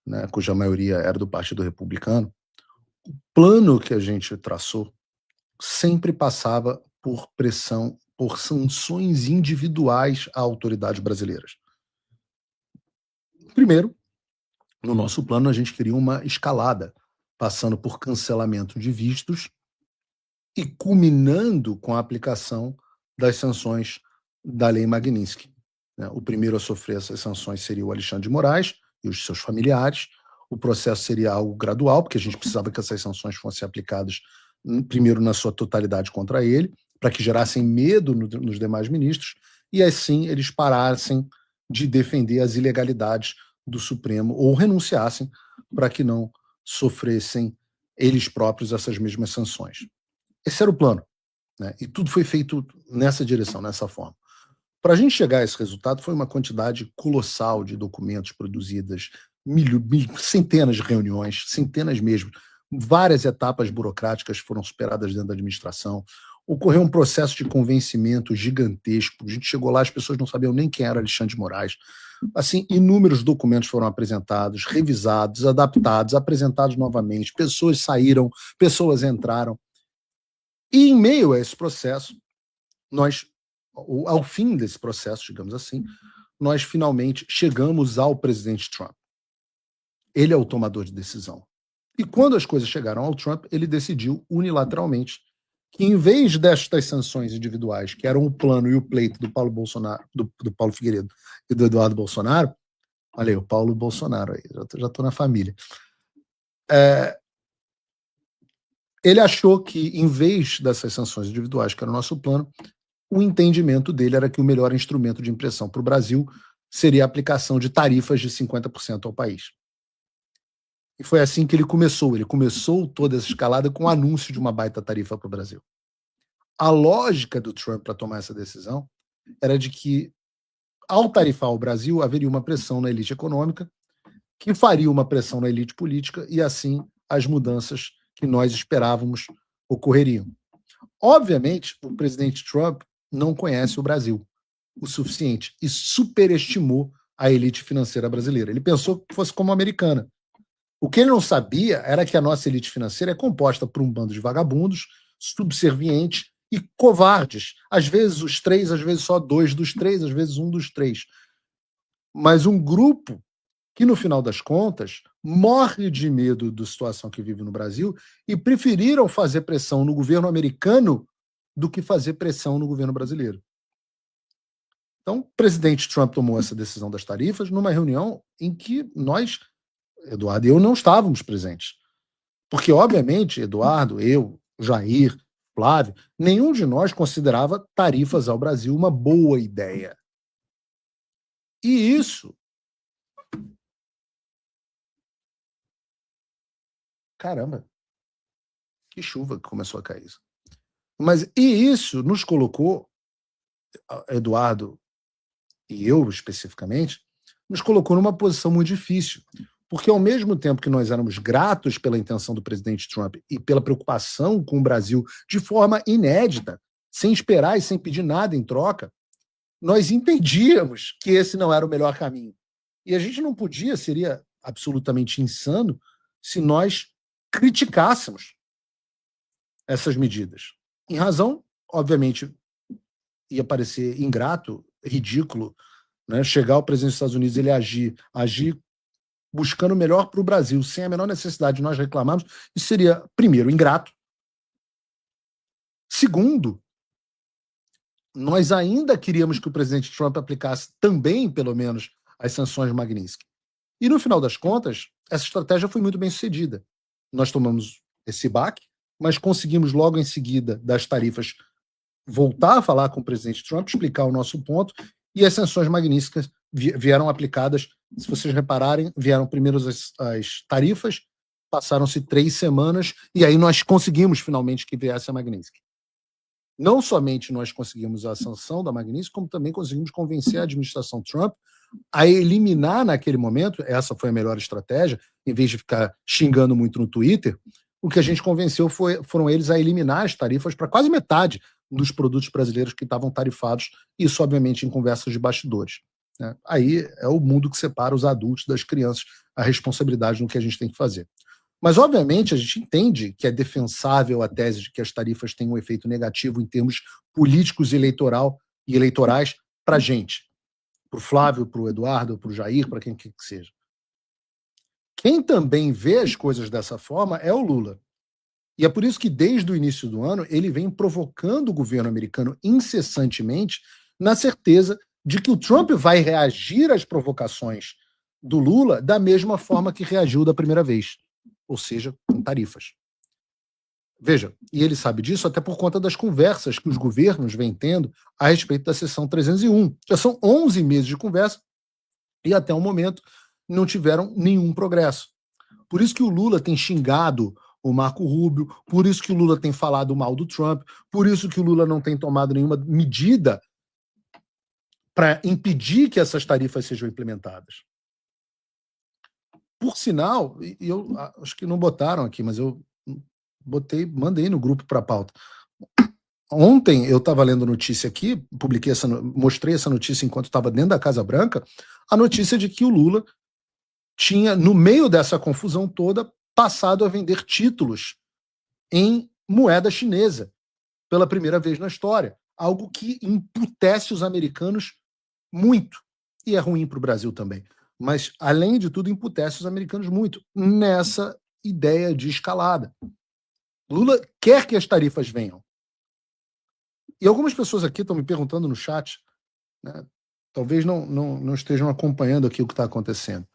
né, cuja maioria era do Partido Republicano, o plano que a gente traçou sempre passava por pressão, por sanções individuais a autoridades brasileiras. Primeiro, no nosso plano, a gente queria uma escalada, passando por cancelamento de vistos e culminando com a aplicação das sanções da Lei Magnitsky. O primeiro a sofrer essas sanções seria o Alexandre de Moraes e os seus familiares. O processo seria algo gradual, porque a gente precisava que essas sanções fossem aplicadas primeiro na sua totalidade contra ele, para que gerassem medo nos demais ministros, e assim eles parassem de defender as ilegalidades do Supremo ou renunciassem para que não sofressem eles próprios essas mesmas sanções. Esse era o plano, né? E tudo foi feito nessa direção, nessa forma. Para a gente chegar a esse resultado, foi uma quantidade colossal de documentos produzidas, centenas de reuniões, centenas mesmo, várias etapas burocráticas foram superadas dentro da administração, ocorreu um processo de convencimento gigantesco, a gente chegou lá, as pessoas não sabiam nem quem era Alexandre de Moraes, assim, inúmeros documentos foram apresentados, revisados, adaptados, apresentados novamente, pessoas saíram, pessoas entraram, e em meio a esse processo, ao fim desse processo, digamos assim, nós finalmente chegamos ao presidente Trump. Ele é o tomador de decisão. E quando as coisas chegaram ao Trump, ele decidiu unilateralmente que, em vez destas sanções individuais, que eram o plano e o pleito do Paulo Bolsonaro, do Paulo Figueiredo e do Eduardo Bolsonaro, olha aí, o Paulo Bolsonaro aí, já estou na família. Ele achou que, em vez dessas sanções individuais, que era o nosso plano, o entendimento dele era que o melhor instrumento de impressão para o Brasil seria a aplicação de tarifas de 50% ao país. E foi assim que ele começou. Ele começou toda essa escalada com o anúncio de uma baita tarifa para o Brasil. A lógica do Trump para tomar essa decisão era de que, ao tarifar o Brasil, haveria uma pressão na elite econômica, que faria uma pressão na elite política, e assim as mudanças que nós esperávamos ocorreriam. Obviamente, o presidente Trump não conhece o Brasil o suficiente e superestimou a elite financeira brasileira. Ele pensou que fosse como a americana. O que ele não sabia era que a nossa elite financeira é composta por um bando de vagabundos, subservientes e covardes. Às vezes os 3, às vezes só 2 dos 3, às vezes 1 dos 3. Mas um grupo que, no final das contas, morre de medo da situação que vive no Brasil e preferiram fazer pressão no governo americano do que fazer pressão no governo brasileiro. Então, o presidente Trump tomou essa decisão das tarifas numa reunião em que nós, Eduardo e eu, não estávamos presentes. Porque, obviamente, Eduardo, eu, Jair, Flávio, nenhum de nós considerava tarifas ao Brasil uma boa ideia. E isso. Caramba, que chuva que começou a cair. Mas e isso nos colocou, Eduardo e eu especificamente, nos colocou numa posição muito difícil. Porque ao mesmo tempo que nós éramos gratos pela intenção do presidente Trump e pela preocupação com o Brasil de forma inédita, sem esperar e sem pedir nada em troca, nós entendíamos que esse não era o melhor caminho. E a gente não podia, seria absolutamente insano, se nós criticássemos essas medidas. Em razão, obviamente, ia parecer ingrato, ridículo, né, chegar ao presidente dos Estados Unidos e ele agir buscando o melhor para o Brasil, sem a menor necessidade de nós reclamarmos, isso seria, primeiro, ingrato. Segundo, nós ainda queríamos que o presidente Trump aplicasse também, pelo menos, as sanções Magnitsky. E, no final das contas, essa estratégia foi muito bem sucedida. Nós tomamos esse baque, mas conseguimos logo em seguida das tarifas voltar a falar com o presidente Trump, explicar o nosso ponto, e as sanções Magnitsky vieram aplicadas. Se vocês repararem, vieram primeiro as tarifas, passaram-se 3 semanas, e aí nós conseguimos finalmente que viesse a Magnitsky. Não somente nós conseguimos a sanção da Magnitsky, como também conseguimos convencer a administração Trump a eliminar naquele momento, essa foi a melhor estratégia, em vez de ficar xingando muito no Twitter, o que a gente convenceu foram eles a eliminar as tarifas para quase metade dos produtos brasileiros que estavam tarifados, isso obviamente em conversas de bastidores. Né? Aí é o mundo que separa os adultos das crianças, a responsabilidade no que a gente tem que fazer. Mas, obviamente, a gente entende que é defensável a tese de que as tarifas têm um efeito negativo em termos políticos e eleitorais para a gente, para o Flávio, para o Eduardo, para o Jair, para quem quer que seja. Quem também vê as coisas dessa forma é o Lula. E é por isso que, desde o início do ano, ele vem provocando o governo americano incessantemente na certeza de que o Trump vai reagir às provocações do Lula da mesma forma que reagiu da primeira vez, ou seja, com tarifas. Veja, e ele sabe disso até por conta das conversas que os governos vêm tendo a respeito da seção 301. Já são 11 meses de conversa e até o momento não tiveram nenhum progresso. Por isso que o Lula tem xingado o Marco Rubio, por isso que o Lula tem falado mal do Trump, por isso que o Lula não tem tomado nenhuma medida para impedir que essas tarifas sejam implementadas. Por sinal, e eu acho que não botaram aqui, mas eu mandei no grupo para a pauta. Ontem eu estava lendo notícia aqui, mostrei essa notícia enquanto estava dentro da Casa Branca, a notícia de que o Lula tinha, no meio dessa confusão toda, passado a vender títulos em moeda chinesa, pela primeira vez na história. Algo que emputece os americanos muito. E é ruim para o Brasil também. Mas, além de tudo, emputece os americanos muito nessa ideia de escalada. Lula quer que as tarifas venham. E algumas pessoas aqui estão me perguntando no chat, né, talvez não estejam acompanhando aqui o que está acontecendo.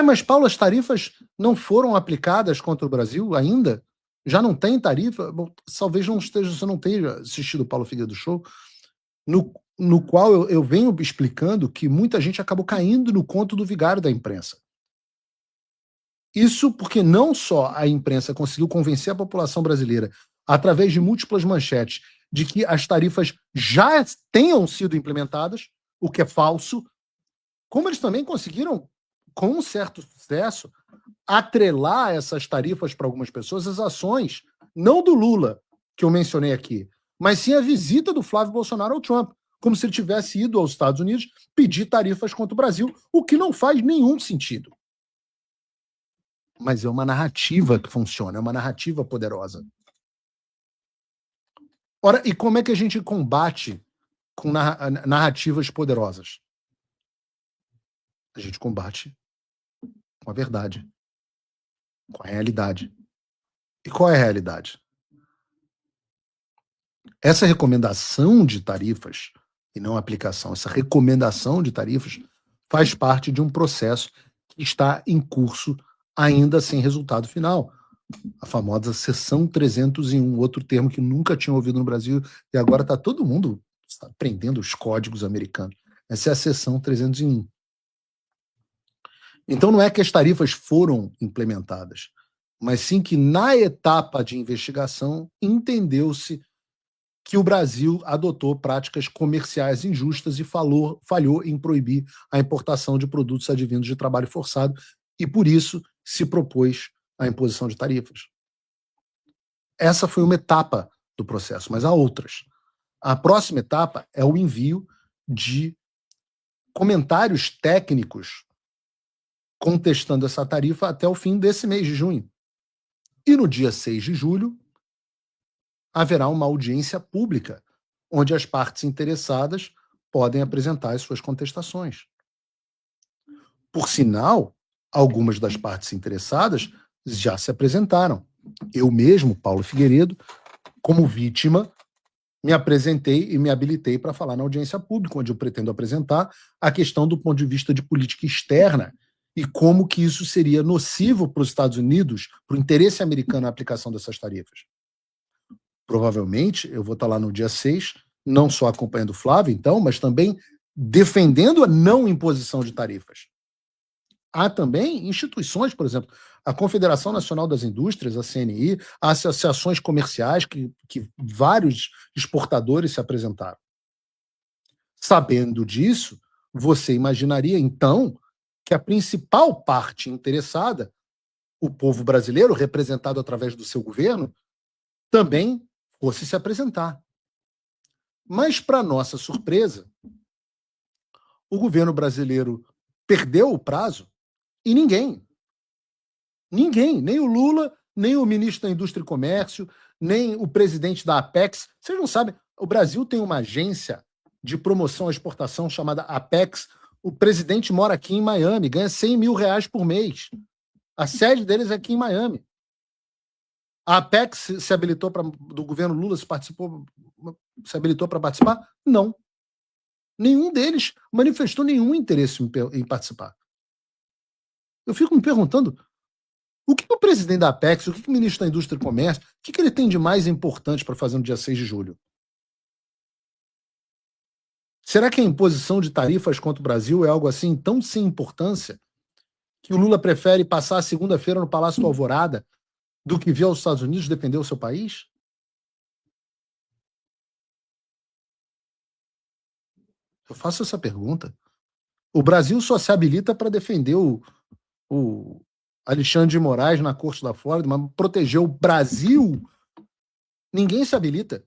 Mas Paulo, as tarifas não foram aplicadas contra o Brasil ainda? Já não tem tarifa? Bom, talvez você não tenha assistido o Paulo Figueiredo Show, no qual eu venho explicando que muita gente acabou caindo no conto do vigário da imprensa. Isso porque não só a imprensa conseguiu convencer a população brasileira, através de múltiplas manchetes, de que as tarifas já tenham sido implementadas, o que é falso, como eles também conseguiram, com um certo sucesso, atrelar essas tarifas para algumas pessoas, as ações, não do Lula, que eu mencionei aqui, mas sim a visita do Flávio Bolsonaro ao Trump, como se ele tivesse ido aos Estados Unidos pedir tarifas contra o Brasil, o que não faz nenhum sentido. Mas é uma narrativa que funciona, é uma narrativa poderosa. Ora, e como é que a gente combate com narrativas poderosas? A gente combate com a verdade, com a realidade. E qual é a realidade? Essa recomendação de tarifas e não aplicação. Essa recomendação de tarifas faz parte de um processo que está em curso ainda sem resultado final. A famosa seção 301, outro termo que nunca tinha ouvido no Brasil e agora está todo mundo aprendendo os códigos americanos. Essa é a seção 301. Então não é que as tarifas foram implementadas, mas sim que na etapa de investigação entendeu-se que o Brasil adotou práticas comerciais injustas e falhou em proibir a importação de produtos advindos de trabalho forçado e, por isso, se propôs a imposição de tarifas. Essa foi uma etapa do processo, mas há outras. A próxima etapa é o envio de comentários técnicos contestando essa tarifa até o fim desse mês de junho. E no dia 6 de julho, haverá uma audiência pública, onde as partes interessadas podem apresentar as suas contestações. Por sinal, algumas das partes interessadas já se apresentaram. Eu mesmo, Paulo Figueiredo, como vítima, me apresentei e me habilitei para falar na audiência pública, onde eu pretendo apresentar a questão do ponto de vista de política externa e como que isso seria nocivo para os Estados Unidos, para o interesse americano na aplicação dessas tarifas. Provavelmente, eu vou estar lá no dia 6, não só acompanhando o Flávio, então, mas também defendendo a não imposição de tarifas. Há também instituições, por exemplo, a Confederação Nacional das Indústrias, a CNI, associações comerciais que vários exportadores se apresentaram. Sabendo disso, você imaginaria, então, que a principal parte interessada, o povo brasileiro, representado através do seu governo, também fosse se apresentar. Mas, para nossa surpresa, o governo brasileiro perdeu o prazo e ninguém, nem o Lula, nem o ministro da Indústria e Comércio, nem o presidente da Apex. Vocês não sabem, o Brasil tem uma agência de promoção à exportação chamada Apex. O presidente mora aqui em Miami, ganha R$100 mil por mês. A sede deles é aqui em Miami. A Apex se habilitou do governo Lula, se habilitou para participar? Não. Nenhum deles manifestou nenhum interesse em participar. Eu fico me perguntando, o que o presidente da Apex, o que o ministro da Indústria e Comércio, o que ele tem de mais importante para fazer no dia 6 de julho? Será que a imposição de tarifas contra o Brasil é algo assim tão sem importância que o Lula prefere passar a segunda-feira no Palácio do Alvorada do que vir aos Estados Unidos defender o seu país? Eu faço essa pergunta. O Brasil só se habilita para defender o Alexandre de Moraes na Corte da Flórida, mas proteger o Brasil, ninguém se habilita.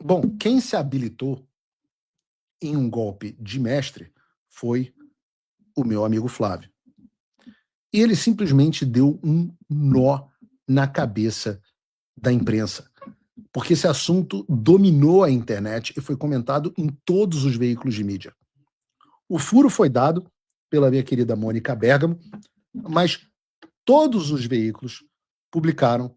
Bom, quem se habilitou em um golpe de mestre foi o meu amigo Flávio. E ele simplesmente deu um nó na cabeça da imprensa, porque esse assunto dominou a internet e foi comentado em todos os veículos de mídia. O furo foi dado pela minha querida Mônica Bergamo, mas todos os veículos publicaram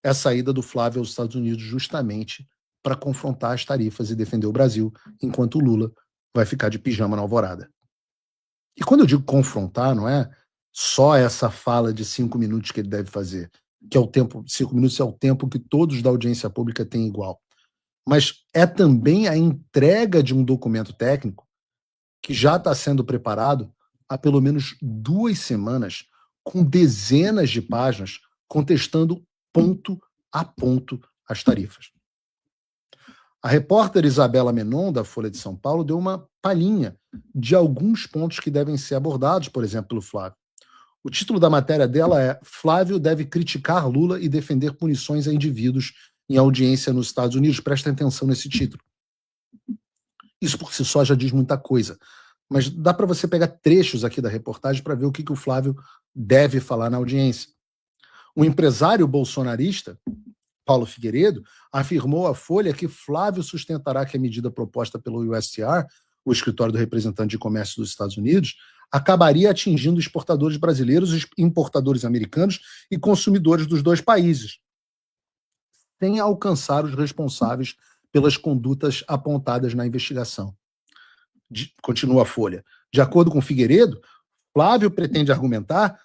a saída do Flávio aos Estados Unidos justamente para confrontar as tarifas e defender o Brasil, enquanto o Lula vai ficar de pijama na alvorada. E quando eu digo confrontar, não é só essa fala de 5 minutos que ele deve fazer, que é o tempo, 5 minutos é o tempo que todos da audiência pública têm igual. Mas é também a entrega de um documento técnico que já está sendo preparado há pelo menos 2 semanas, com dezenas de páginas, contestando ponto a ponto as tarifas. A repórter Isabela Menon, da Folha de São Paulo, deu uma palhinha de alguns pontos que devem ser abordados, por exemplo, pelo Flávio. O título da matéria dela é Flávio deve criticar Lula e defender punições a indivíduos em audiência nos Estados Unidos. Prestem atenção nesse título. Isso por si só já diz muita coisa. Mas dá para você pegar trechos aqui da reportagem para ver o que o Flávio deve falar na audiência. O empresário bolsonarista, Paulo Figueiredo, afirmou à Folha que Flávio sustentará que a medida proposta pelo USTR, o Escritório do Representante de Comércio dos Estados Unidos, acabaria atingindo exportadores brasileiros, importadores americanos e consumidores dos dois países, sem alcançar os responsáveis pelas condutas apontadas na investigação. Continua a Folha. De acordo com Figueiredo, Flávio pretende argumentar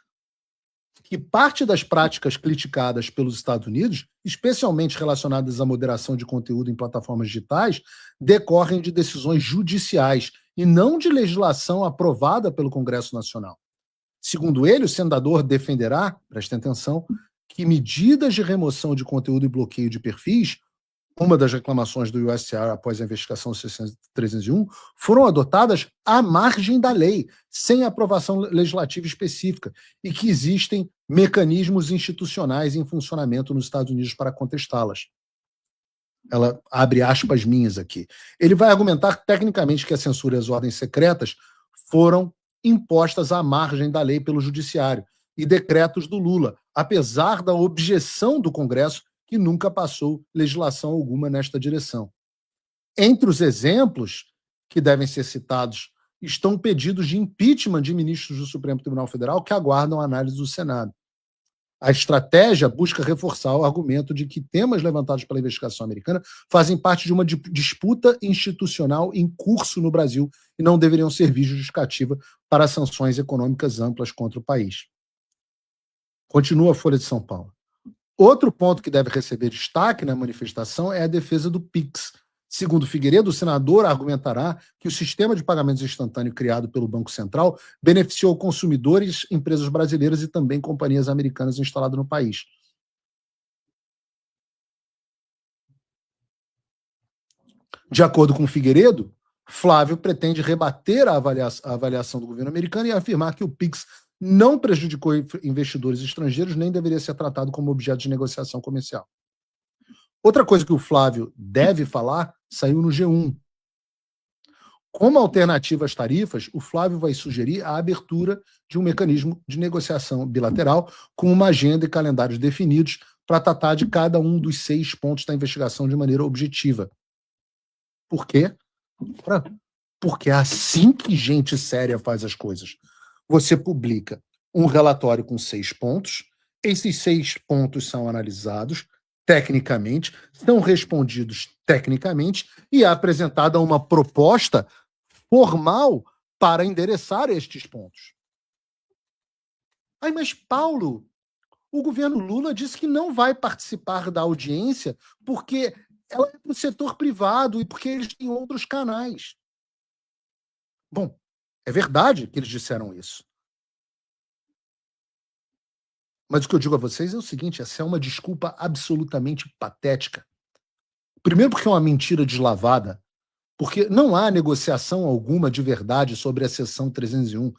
que parte das práticas criticadas pelos Estados Unidos, especialmente relacionadas à moderação de conteúdo em plataformas digitais, decorrem de decisões judiciais e não de legislação aprovada pelo Congresso Nacional. Segundo ele, o senador defenderá, prestem atenção, que medidas de remoção de conteúdo e bloqueio de perfis, uma das reclamações do USTR após a investigação 301, foram adotadas à margem da lei, sem aprovação legislativa específica, e que existem mecanismos institucionais em funcionamento nos Estados Unidos para contestá-las. Ela abre aspas minhas aqui. Ele vai argumentar tecnicamente que a censura e as ordens secretas foram impostas à margem da lei pelo judiciário e decretos do Lula, apesar da objeção do Congresso, que nunca passou legislação alguma nesta direção. Entre os exemplos que devem ser citados estão pedidos de impeachment de ministros do Supremo Tribunal Federal que aguardam a análise do Senado. A estratégia busca reforçar o argumento de que temas levantados pela investigação americana fazem parte de uma disputa institucional em curso no Brasil e não deveriam servir justificativa para sanções econômicas amplas contra o país. Continua a Folha de São Paulo. Outro ponto que deve receber destaque na manifestação é a defesa do PIX. Segundo Figueiredo, o senador argumentará que o sistema de pagamentos instantâneo criado pelo Banco Central beneficiou consumidores, empresas brasileiras e também companhias americanas instaladas no país. De acordo com Figueiredo, Flávio pretende rebater a avaliação do governo americano e afirmar que o PIX não prejudicou investidores estrangeiros nem deveria ser tratado como objeto de negociação comercial. Outra coisa que o Flávio deve falar saiu no G1. Como alternativa às tarifas, o Flávio vai sugerir a abertura de um mecanismo de negociação bilateral com uma agenda e calendários definidos para tratar de cada um dos 6 pontos da investigação de maneira objetiva. Por quê? Porque é assim que gente séria faz as coisas. Você publica um relatório com 6 pontos, esses 6 pontos são analisados tecnicamente, são respondidos tecnicamente e é apresentada uma proposta formal para endereçar estes pontos. Mas Paulo, o governo Lula disse que não vai participar da audiência porque ela é do setor privado e porque eles têm outros canais. Bom, é verdade que eles disseram isso. Mas o que eu digo a vocês é o seguinte, essa é uma desculpa absolutamente patética. Primeiro porque é uma mentira deslavada, porque não há negociação alguma de verdade sobre a seção 301.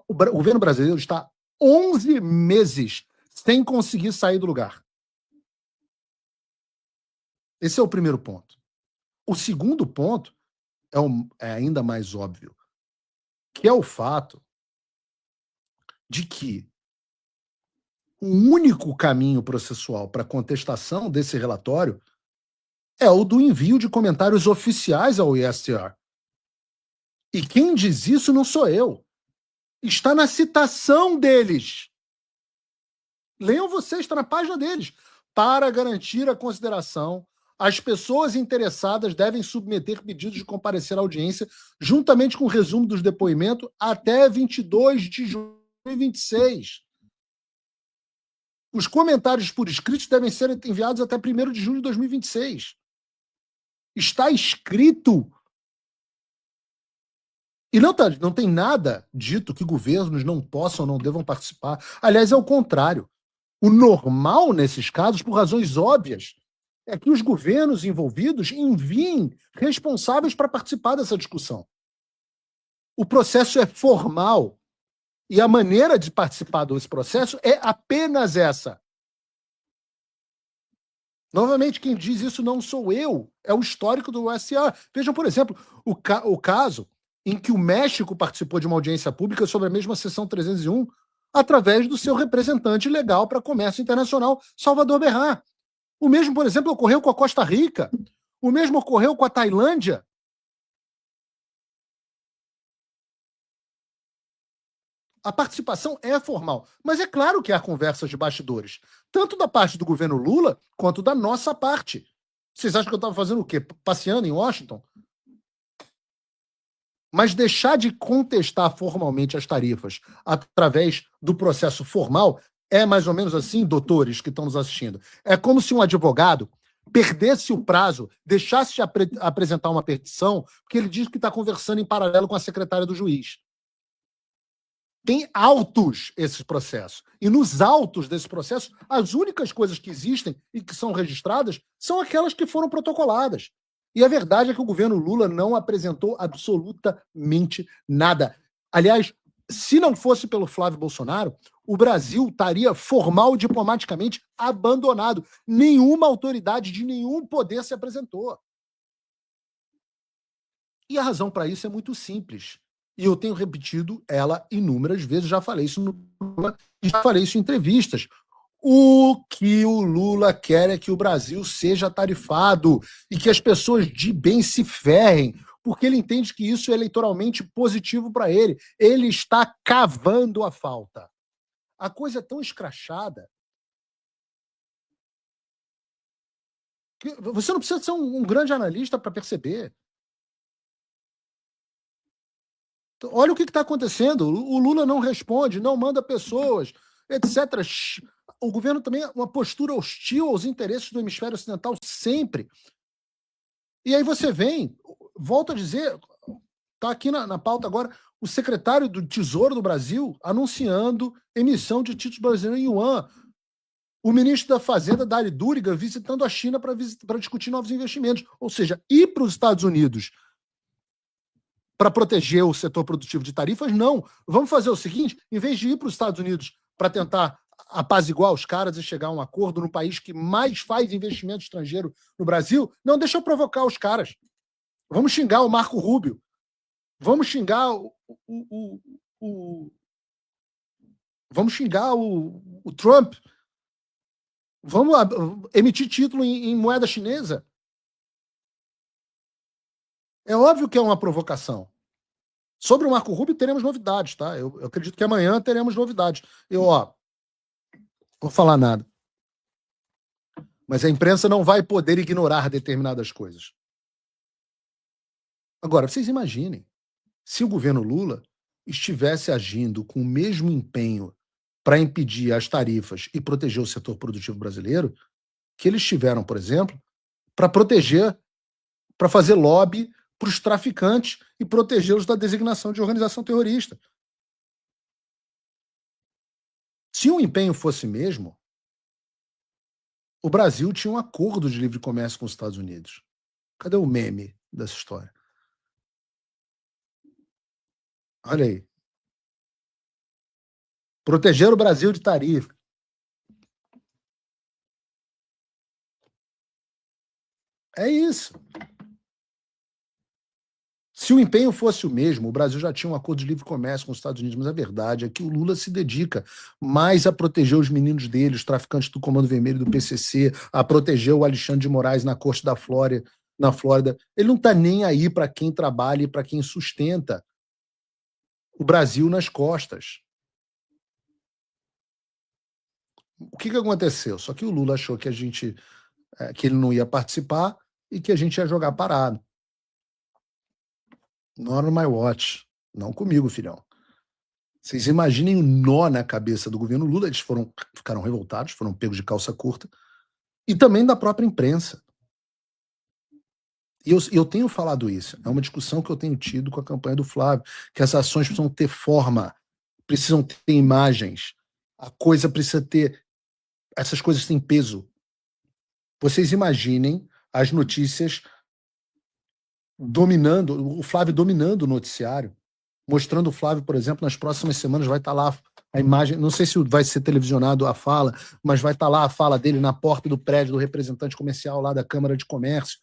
O governo brasileiro está 11 meses sem conseguir sair do lugar. Esse é o primeiro ponto. O segundo ponto é ainda mais óbvio, que é o fato de que o único caminho processual para contestação desse relatório é o do envio de comentários oficiais ao ISTR. E quem diz isso não sou eu. Está na citação deles. Leiam vocês, está na página deles. Para garantir a consideração, as pessoas interessadas devem submeter pedidos de comparecer à audiência, juntamente com o resumo dos depoimentos, até 22 de junho de 2026. Os comentários por escrito devem ser enviados até 1º de junho de 2026. Está escrito. E não tem nada dito que governos não possam ou não devam participar. Aliás, é o contrário. O normal, nesses casos, por razões óbvias, é que os governos envolvidos enviem responsáveis para participar dessa discussão. O processo é formal. E a maneira de participar desse processo é apenas essa. Novamente, quem diz isso não sou eu, é o histórico do USTR. Vejam, por exemplo, o caso em que o México participou de uma audiência pública sobre a mesma seção 301 através do seu representante legal para comércio internacional, Salvador Berrá. O mesmo, por exemplo, ocorreu com a Costa Rica. O mesmo ocorreu com a Tailândia. A participação é formal, mas é claro que há conversas de bastidores, tanto da parte do governo Lula quanto da nossa parte. Vocês acham que eu estava fazendo o quê? Passeando em Washington? Mas deixar de contestar formalmente as tarifas através do processo formal é mais ou menos assim, doutores que estão nos assistindo. É como se um advogado perdesse o prazo, deixasse de apresentar uma petição, porque ele diz que está conversando em paralelo com a secretária do juiz. Tem autos esses processos. E nos autos desses processos, as únicas coisas que existem e que são registradas são aquelas que foram protocoladas. E a verdade é que o governo Lula não apresentou absolutamente nada. Aliás, se não fosse pelo Flávio Bolsonaro, o Brasil estaria formal e diplomaticamente abandonado. Nenhuma autoridade de nenhum poder se apresentou. E a razão para isso é muito simples. E eu tenho repetido ela inúmeras vezes, já falei isso já falei isso em entrevistas. O que o Lula quer é que o Brasil seja tarifado e que as pessoas de bem se ferrem, porque ele entende que isso é eleitoralmente positivo para ele. Ele está cavando a falta. A coisa é tão escrachada que você não precisa ser um grande analista para perceber. Olha o que está acontecendo. O Lula não responde, não manda pessoas, etc. O governo também é uma postura hostil aos interesses do hemisfério ocidental sempre. E aí você vem, volto a dizer, está aqui na pauta agora, o secretário do Tesouro do Brasil anunciando emissão de títulos brasileiros em yuan. O ministro da Fazenda, Dário Duriga, visitando a China para discutir novos investimentos. Ou seja, ir para os Estados Unidos para proteger o setor produtivo de tarifas, não. Vamos fazer o seguinte, em vez de ir para os Estados Unidos para tentar apaziguar os caras e chegar a um acordo no país que mais faz investimento estrangeiro no Brasil, não, deixa eu provocar os caras. Vamos xingar o Marco Rubio. Vamos xingar vamos xingar o Trump. Vamos emitir título em moeda chinesa. É óbvio que é uma provocação. Sobre o Marco Rubio teremos novidades, tá? Eu acredito que amanhã teremos novidades. Vou falar nada. Mas a imprensa não vai poder ignorar determinadas coisas. Agora, vocês imaginem, se o governo Lula estivesse agindo com o mesmo empenho para impedir as tarifas e proteger o setor produtivo brasileiro, que eles tiveram, por exemplo, para proteger, para fazer lobby para os traficantes e protegê-los da designação de organização terrorista. Se o empenho fosse mesmo, o Brasil tinha um acordo de livre comércio com os Estados Unidos. Cadê o meme dessa história? Olha aí. Proteger o Brasil de tarifa. É isso. Se o empenho fosse o mesmo, o Brasil já tinha um acordo de livre comércio com os Estados Unidos, mas a verdade é que o Lula se dedica mais a proteger os meninos dele, os traficantes do Comando Vermelho do PCC, a proteger o Alexandre de Moraes na corte da Flórida, na Flórida. Ele não está nem aí para quem trabalha e para quem sustenta o Brasil nas costas. O que aconteceu? Só que o Lula achou que que ele não ia participar e que a gente ia jogar parado. Not on my watch. Não comigo, filhão. Vocês imaginem o nó na cabeça do governo Lula. Eles ficaram revoltados, foram pegos de calça curta. E também da própria imprensa. E eu tenho falado isso. É uma discussão que eu tenho tido com a campanha do Flávio, que as ações precisam ter forma, precisam ter imagens. A coisa precisa ter... Essas coisas têm peso. Vocês imaginem as notícias dominando, o Flávio dominando o noticiário, mostrando o Flávio, por exemplo, nas próximas semanas vai estar lá a imagem, não sei se vai ser televisionado a fala, mas vai estar lá a fala dele na porta do prédio do representante comercial lá da Câmara de Comércio,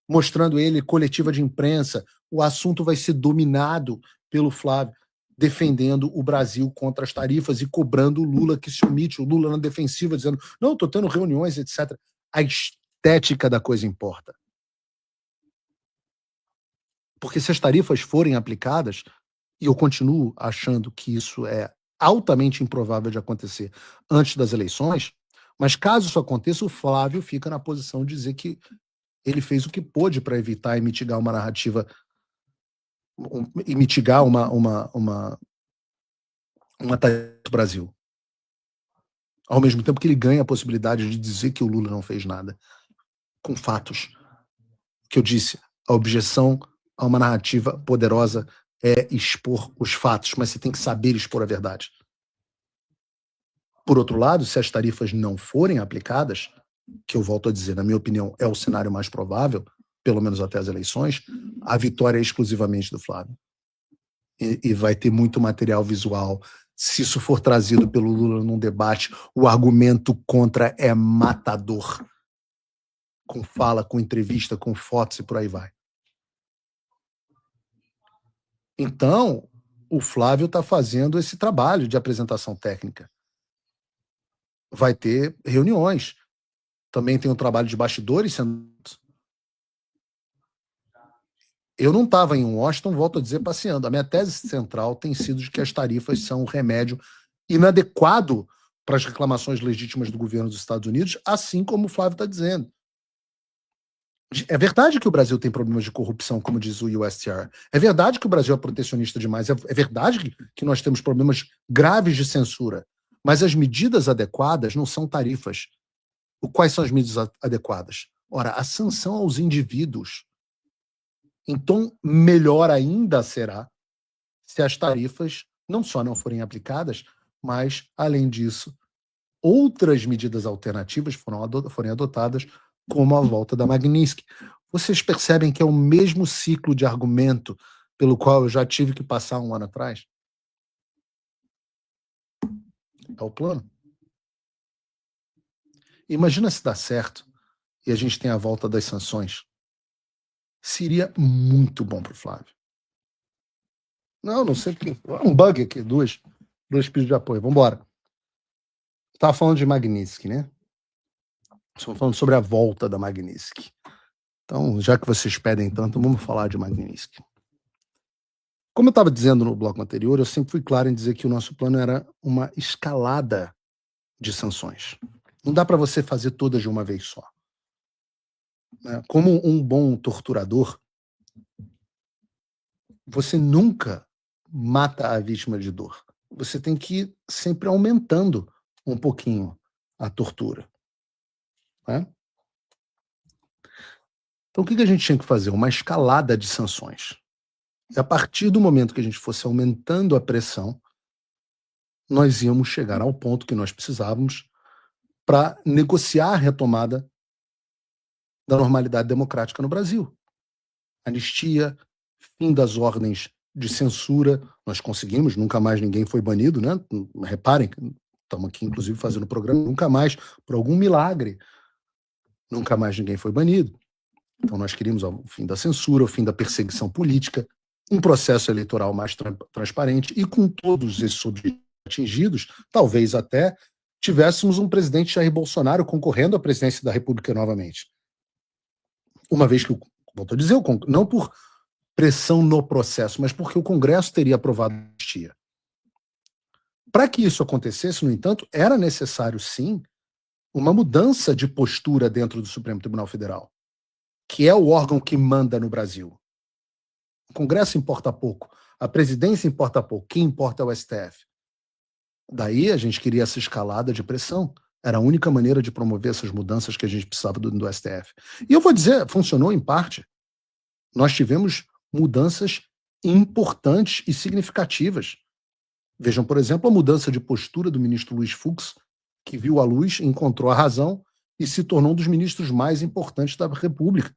mostrando ele coletiva de imprensa. O assunto vai ser dominado pelo Flávio, defendendo o Brasil contra as tarifas e cobrando o Lula que se omite, o Lula na defensiva, dizendo, não, estou tendo reuniões, etc. A estética da coisa importa. Porque se as tarifas forem aplicadas, e eu continuo achando que isso é altamente improvável de acontecer antes das eleições, mas caso isso aconteça, o Flávio fica na posição de dizer que ele fez o que pôde para evitar e mitigar uma narrativa e mitigar uma tarefa do Brasil. Ao mesmo tempo que ele ganha a possibilidade de dizer que o Lula não fez nada, com fatos. Que eu disse, a objeção a uma narrativa poderosa é expor os fatos, mas você tem que saber expor a verdade. Por outro lado, se as tarifas não forem aplicadas, que eu volto a dizer, na minha opinião, é o cenário mais provável, pelo menos até as eleições, a vitória é exclusivamente do Flávio. E vai ter muito material visual. Se isso for trazido pelo Lula num debate, o argumento contra é matador. Com fala, com entrevista, com fotos e por aí vai. Então, o Flávio está fazendo esse trabalho de apresentação técnica. Vai ter reuniões. Também tem um trabalho de bastidores sendo... Eu não estava em Washington, volto a dizer, passeando. A minha tese central tem sido de que as tarifas são um remédio inadequado para as reclamações legítimas do governo dos Estados Unidos, assim como o Flávio está dizendo. É verdade que o Brasil tem problemas de corrupção, como diz o USTR. É verdade que o Brasil é protecionista demais. É verdade que nós temos problemas graves de censura. Mas as medidas adequadas não são tarifas. Quais são as medidas adequadas? Ora, a sanção aos indivíduos. Então, melhor ainda será se as tarifas não só não forem aplicadas, mas, além disso, outras medidas alternativas forem adotadas, como a volta da Magnitsky. Vocês percebem que é o mesmo ciclo de argumento pelo qual eu já tive que passar um ano atrás? É o plano. Imagina se dá certo e a gente tem a volta das sanções. Seria muito bom para o Flávio. Não sei porque. Um bug aqui, dois pedidos de apoio. Vamos embora. Estava falando de Magnitsky, né? Estamos falando sobre a volta da Magnitsky. Então, já que vocês pedem tanto, vamos falar de Magnitsky. Como eu estava dizendo no bloco anterior, eu sempre fui claro em dizer que o nosso plano era uma escalada de sanções. Não dá para você fazer todas de uma vez só. Como um bom torturador, você nunca mata a vítima de dor. Você tem que ir sempre aumentando um pouquinho a tortura. Né? Então, o que a gente tinha que fazer? Uma escalada de sanções. E a partir do momento que a gente fosse aumentando a pressão, nós íamos chegar ao ponto que nós precisávamos para negociar a retomada da normalidade democrática no Brasil. Anistia, fim das ordens de censura, nós conseguimos, nunca mais ninguém foi banido, né? Reparem, estamos aqui inclusive fazendo o programa, nunca mais, por algum milagre, nunca mais ninguém foi banido. Então nós queríamos o fim da censura, o fim da perseguição política, um processo eleitoral mais transparente e com todos esses objetivos atingidos, talvez até tivéssemos um presidente Jair Bolsonaro concorrendo à presidência da República novamente. Uma vez que, volto a dizer, não por pressão no processo, mas porque o Congresso teria aprovado a anistia. Para que isso acontecesse, no entanto, era necessário, sim, uma mudança de postura dentro do Supremo Tribunal Federal, que é o órgão que manda no Brasil. O Congresso importa pouco, a presidência importa pouco, quem importa é o STF. Daí a gente queria essa escalada de pressão. Era a única maneira de promover essas mudanças que a gente precisava do STF. E eu vou dizer, funcionou em parte. Nós tivemos mudanças importantes e significativas. Vejam, por exemplo, a mudança de postura do ministro Luiz Fux, que viu a luz, encontrou a razão e se tornou um dos ministros mais importantes da República.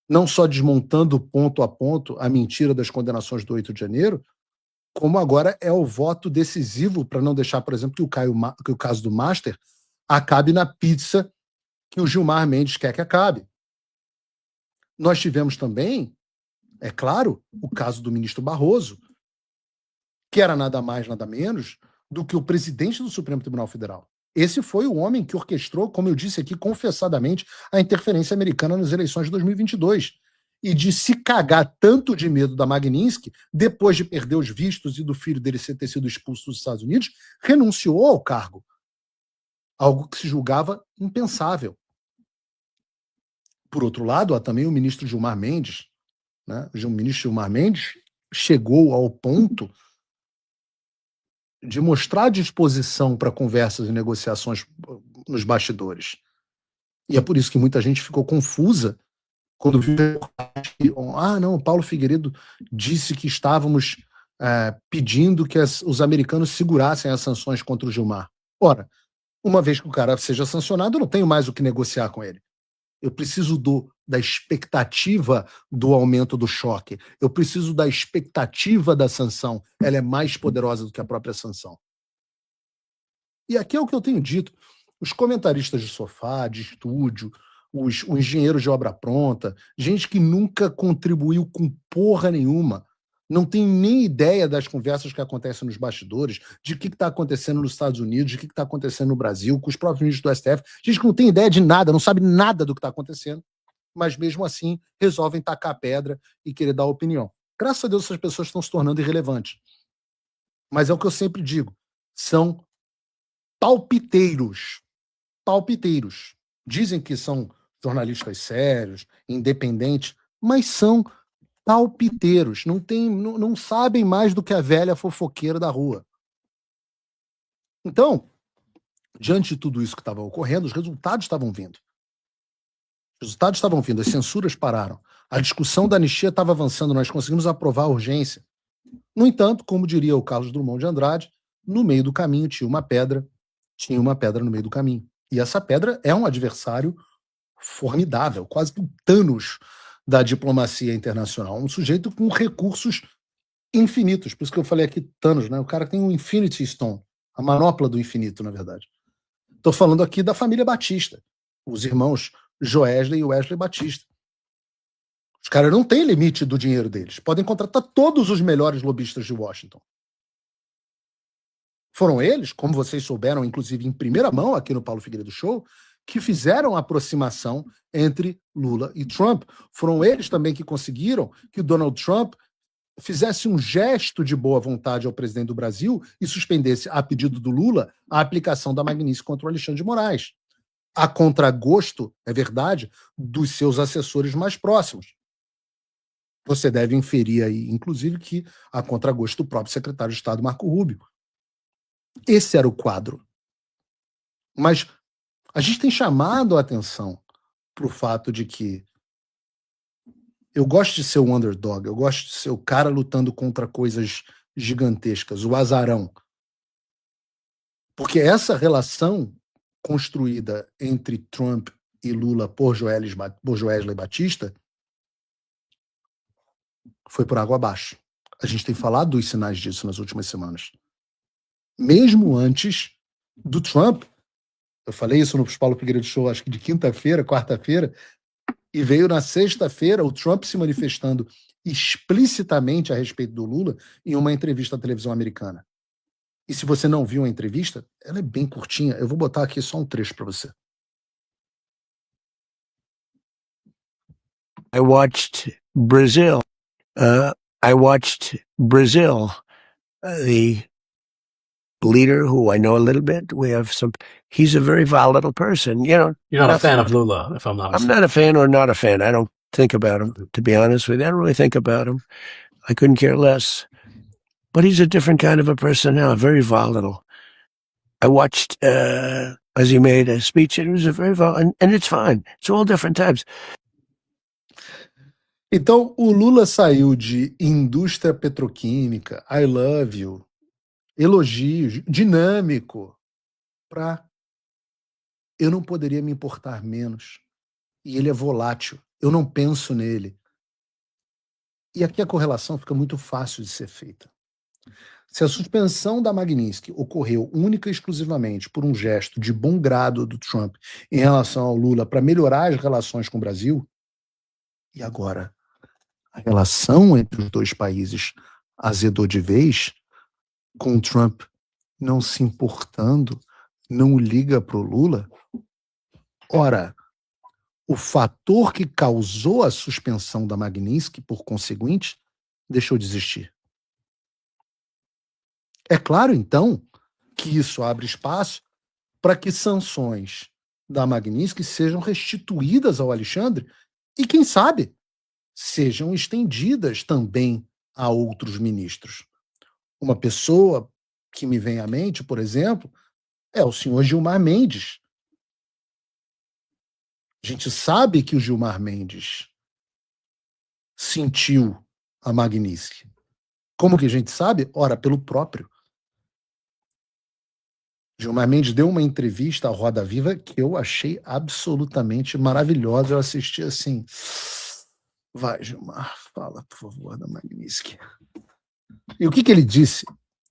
Não só desmontando ponto a ponto a mentira das condenações do 8 de janeiro, como agora é o voto decisivo para não deixar, por exemplo, que o caso do Master acabe na pizza que o Gilmar Mendes quer que acabe. Nós tivemos também, é claro, o caso do ministro Barroso, que era nada mais, nada menos do que o presidente do Supremo Tribunal Federal. Esse foi o homem que orquestrou, como eu disse aqui, confessadamente, a interferência americana nas eleições de 2022. E de se cagar tanto de medo da Magnitsky, depois de perder os vistos e do filho dele ter sido expulso dos Estados Unidos, renunciou ao cargo. Algo que se julgava impensável. Por outro lado, há também o ministro Gilmar Mendes, né? O ministro Gilmar Mendes chegou ao ponto de mostrar disposição para conversas e negociações nos bastidores. E é por isso que muita gente ficou confusa quando viu não, o Paulo Figueiredo disse que estávamos pedindo que os americanos segurassem as sanções contra o Gilmar. Ora, uma vez que o cara seja sancionado, eu não tenho mais o que negociar com ele. Eu preciso da expectativa do aumento do choque. Eu preciso da expectativa da sanção. Ela é mais poderosa do que a própria sanção. E aqui é o que eu tenho dito. Os comentaristas de sofá, de estúdio, os engenheiros de obra pronta, gente que nunca contribuiu com porra nenhuma, não tem nem ideia das conversas que acontecem nos bastidores, de o que está acontecendo nos Estados Unidos, de o que está acontecendo no Brasil, com os próprios ministros do STF, gente que não tem ideia de nada, não sabe nada do que está acontecendo, mas mesmo assim resolvem tacar a pedra e querer dar opinião. Graças a Deus essas pessoas estão se tornando irrelevantes. Mas é o que eu sempre digo, são palpiteiros. Palpiteiros. Dizem que são jornalistas sérios, independentes, mas são palpiteiros. Não sabem mais do que a velha fofoqueira da rua. Então, diante de tudo isso que estava ocorrendo, os resultados estavam vindo. Os resultados estavam vindo, as censuras pararam. A discussão da anistia estava avançando, nós conseguimos aprovar a urgência. No entanto, como diria o Carlos Drummond de Andrade, no meio do caminho tinha uma pedra no meio do caminho. E essa pedra é um adversário formidável, quase um Thanos da diplomacia internacional, um sujeito com recursos infinitos, por isso que eu falei aqui Thanos, né? O cara tem um Infinity Stone, a manopla do infinito, na verdade. Estou falando aqui da família Batista, os irmãos Joesley e Wesley Batista. Os caras não têm limite do dinheiro deles, podem contratar todos os melhores lobistas de Washington. Foram eles, como vocês souberam, inclusive em primeira mão aqui no Paulo Figueiredo Show, que fizeram a aproximação entre Lula e Trump. Foram eles também que conseguiram que o Donald Trump fizesse um gesto de boa vontade ao presidente do Brasil e suspendesse, a pedido do Lula, a aplicação da Magnitsky contra o Alexandre de Moraes. A contragosto, é verdade, dos seus assessores mais próximos. Você deve inferir aí, inclusive, que a contragosto do próprio secretário de Estado, Marco Rubio. Esse era o quadro. Mas a gente tem chamado a atenção para o fato de que eu gosto de ser o underdog, eu gosto de ser o cara lutando contra coisas gigantescas, o azarão. Porque essa relação construída entre Trump e Lula por Joesley Batista foi por água abaixo. A gente tem falado dos sinais disso nas últimas semanas. Mesmo antes do Trump, eu falei isso no Paulo Figueiredo Show, acho que de quinta-feira, quarta-feira, e veio na sexta-feira o Trump se manifestando explicitamente a respeito do Lula em uma entrevista à televisão americana. E se você não viu a entrevista, ela é bem curtinha. Eu vou botar aqui só um trecho para você. I watched Brazil. The leader, who I know a little bit. He's a very volatile person. You know, you're not a fan of Lula, if I'm not mistaken. I'm not a fan or not a fan. I don't think about him, to be honest with you. I don't really think about him. I couldn't care less. But he's a different kind of a person now, very volatile. I watched as he made a speech, and it was a very volatile, and it's fine. It's all different types. Então, o Lula saiu de indústria petroquímica, I love you, elogios, dinâmico, para eu não poderia me importar menos. E ele é volátil, eu não penso nele. E aqui a correlação fica muito fácil de ser feita. Se a suspensão da Magnitsky ocorreu única e exclusivamente por um gesto de bom grado do Trump em relação ao Lula para melhorar as relações com o Brasil, e agora a relação entre os dois países azedou de vez, com o Trump não se importando, não liga para o Lula, ora, o fator que causou a suspensão da Magnitsky, por conseguinte, deixou de existir. É claro, então, que isso abre espaço para que sanções da Magnitsky sejam restituídas ao Alexandre e, quem sabe, sejam estendidas também a outros ministros. Uma pessoa que me vem à mente, por exemplo, é o senhor Gilmar Mendes. A gente sabe que o Gilmar Mendes sentiu a Magnitsky. Como que a gente sabe? Ora, pelo próprio. Gilmar Mendes deu uma entrevista à Roda Viva que eu achei absolutamente maravilhosa. Eu assisti assim. Vai, Gilmar, fala, por favor, da Magnitsky. E o que ele disse?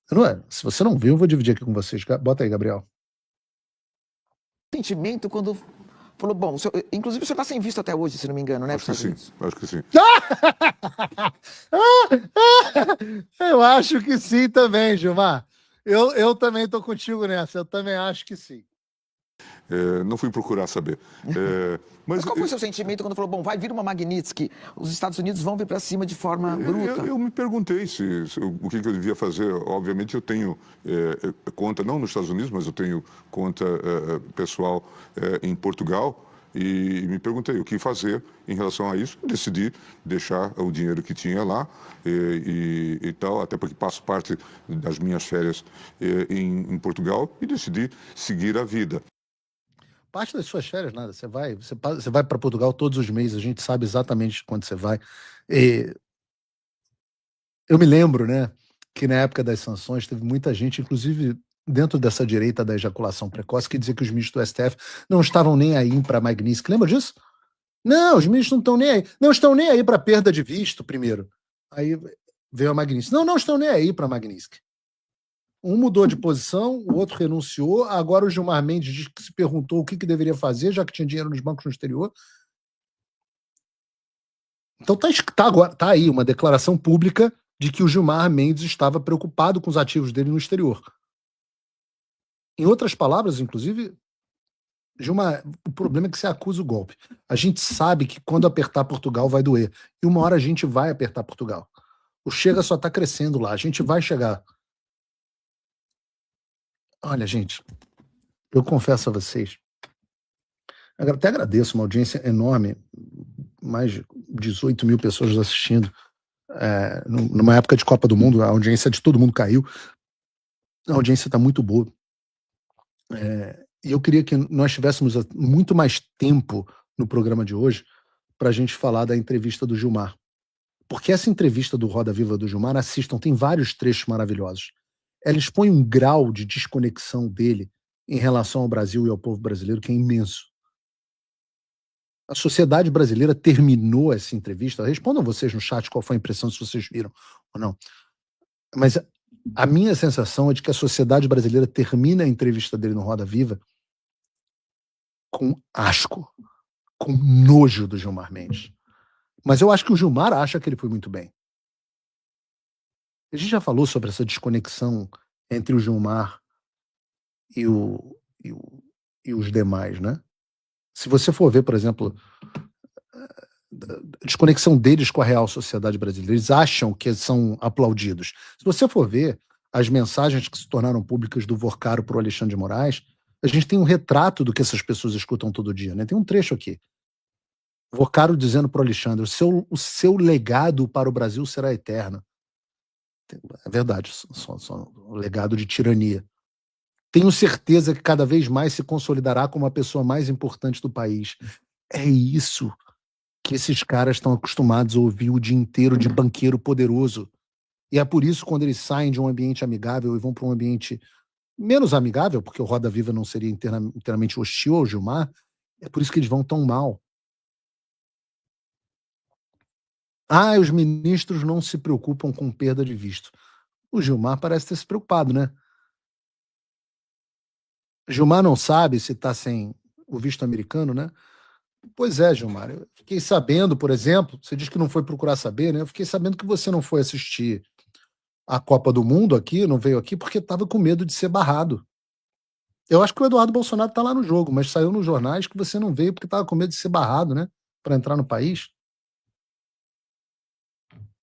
Não é? Se você não viu, eu vou dividir aqui com vocês. Bota aí, Gabriel. Sentimento quando falou, bom, inclusive o senhor está sem visto até hoje, se não me engano, né? Acho que sim, acho que sim. Eu acho que sim também, Gilmar. Eu também estou contigo nessa, eu também acho que sim. Não fui procurar saber. Mas qual foi o seu sentimento quando falou, bom, vai vir uma Magnitsky, os Estados Unidos vão vir para cima de forma bruta? Eu me perguntei o que eu devia fazer. Obviamente eu tenho conta, não nos Estados Unidos, mas eu tenho conta pessoal em Portugal. E me perguntei o que fazer em relação a isso. Eu decidi deixar o dinheiro que tinha lá e tal, até porque passo parte das minhas férias em Portugal, e decidi seguir a vida. Parte das suas férias, nada. Você vai para Portugal todos os meses, a gente sabe exatamente quando você vai. Eu me lembro, né, que na época das sanções teve muita gente, inclusive dentro dessa direita da ejaculação precoce, que dizia que os ministros do STF não estavam nem aí para Magnitsky. Lembra disso? Não, os ministros não estão nem aí. Não estão nem aí para perda de visto, primeiro. Aí veio a Magnitsky. Não estão nem aí para Magnitsky. Um mudou de posição, o outro renunciou. Agora o Gilmar Mendes diz que se perguntou o que deveria fazer, já que tinha dinheiro nos bancos no exterior. Então tá aí uma declaração pública de que o Gilmar Mendes estava preocupado com os ativos dele no exterior. Em outras palavras, inclusive, Gilmar, o problema é que você acusa o golpe. A gente sabe que quando apertar Portugal vai doer. E uma hora a gente vai apertar Portugal. O Chega só está crescendo lá. A gente vai chegar. Olha, gente, eu confesso a vocês, até agradeço, uma audiência enorme, mais de 18 mil pessoas assistindo. Numa época de Copa do Mundo, a audiência de todo mundo caiu. A audiência está muito boa. E eu queria que nós tivéssemos muito mais tempo no programa de hoje para a gente falar da entrevista do Gilmar. Porque essa entrevista do Roda Viva do Gilmar, assistam, tem vários trechos maravilhosos. Ela expõe um grau de desconexão dele em relação ao Brasil e ao povo brasileiro que é imenso. A sociedade brasileira terminou essa entrevista. Respondam vocês no chat qual foi a impressão, se vocês viram ou não. Mas a minha sensação é de que a sociedade brasileira termina a entrevista dele no Roda Viva com asco, com nojo do Gilmar Mendes. Mas eu acho que o Gilmar acha que ele foi muito bem. A gente já falou sobre essa desconexão entre o Gilmar e os demais, né? Se você for ver, por exemplo, a desconexão deles com a real sociedade brasileira, eles acham que são aplaudidos. Se você for ver as mensagens que se tornaram públicas do Vorcaro para o Alexandre de Moraes, a gente tem um retrato do que essas pessoas escutam todo dia, né? Tem um trecho aqui. Vorcaro dizendo para o Alexandre, o seu legado para o Brasil será eterno. É verdade, só um legado de tirania. Tenho certeza que cada vez mais se consolidará como a pessoa mais importante do país. É isso que esses caras estão acostumados a ouvir o dia inteiro de banqueiro poderoso. E é por isso, quando eles saem de um ambiente amigável e vão para um ambiente menos amigável, porque o Roda Viva não seria inteiramente hostil ao Gilmar, é por isso que eles vão tão mal. Os ministros não se preocupam com perda de visto. O Gilmar parece ter se preocupado, né? Gilmar não sabe se está sem o visto americano, né? Pois é, Gilmar. Eu fiquei sabendo, por exemplo, você diz que não foi procurar saber, né? Eu fiquei sabendo que você não foi assistir a Copa do Mundo aqui, não veio aqui, porque estava com medo de ser barrado. Eu acho que o Eduardo Bolsonaro está lá no jogo, mas saiu nos jornais que você não veio porque estava com medo de ser barrado, né? Para entrar no país.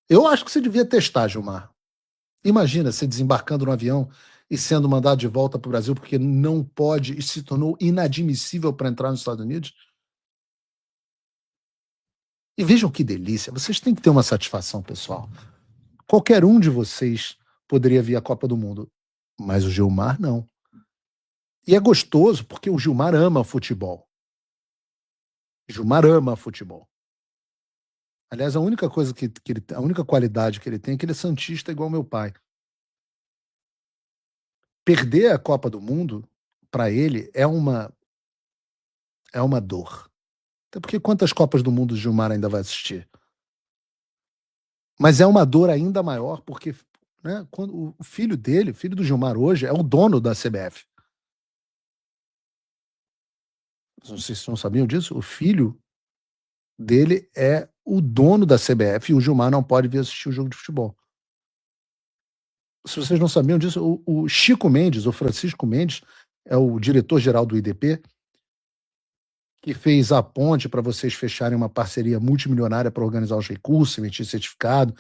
Eu acho que você devia testar, Gilmar. Imagina você desembarcando no avião e sendo mandado de volta para o Brasil porque não pode e se tornou inadmissível para entrar nos Estados Unidos. E vejam que delícia, vocês têm que ter uma satisfação, pessoal. Qualquer um de vocês poderia vir à Copa do Mundo, mas o Gilmar não. E é gostoso porque o Gilmar ama futebol. Gilmar ama futebol. Aliás, a única coisa a única qualidade que ele tem é que ele é santista igual meu pai. Perder a Copa do Mundo, para ele, é uma dor. Até porque quantas Copas do Mundo o Gilmar ainda vai assistir? Mas é uma dor ainda maior porque, né, quando o filho dele, o filho do Gilmar hoje, é o dono da CBF. Não sei se vocês não sabiam disso. O filho dele é o dono da CBF e o Gilmar não pode vir assistir o jogo de futebol. Se vocês não sabiam disso, o Chico Mendes, o Francisco Mendes, é o diretor-geral do IDP, que fez a ponte para vocês fecharem uma parceria multimilionária para organizar os recursos, emitir certificado,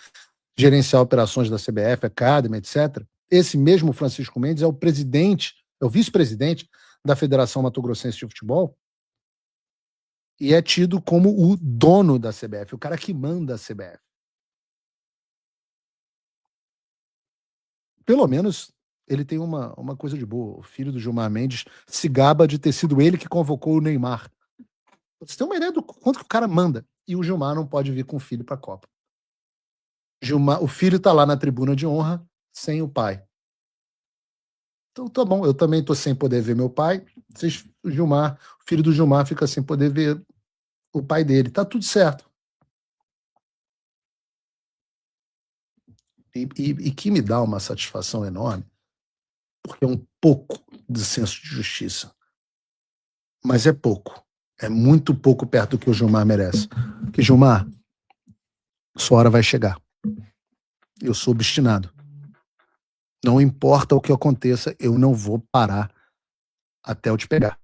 gerenciar operações da CBF, Academy, etc. Esse mesmo Francisco Mendes é o presidente, é o vice-presidente da Federação Mato Grossense de Futebol e é tido como o dono da CBF, o cara que manda a CBF. Pelo menos ele tem uma coisa de boa. O filho do Gilmar Mendes se gaba de ter sido ele que convocou o Neymar. Você tem uma ideia do quanto que o cara manda. E o Gilmar não pode vir com o filho para a Copa. O filho está lá na tribuna de honra sem o pai. Então tá bom, eu também estou sem poder ver meu pai. O filho do Gilmar fica sem poder ver o pai dele. Tá tudo certo. E que me dá uma satisfação enorme, porque é um pouco de senso de justiça. Mas é pouco. É muito pouco perto do que o Gilmar merece. Porque, Gilmar, sua hora vai chegar. Eu sou obstinado. Não importa o que aconteça, eu não vou parar até eu te pegar.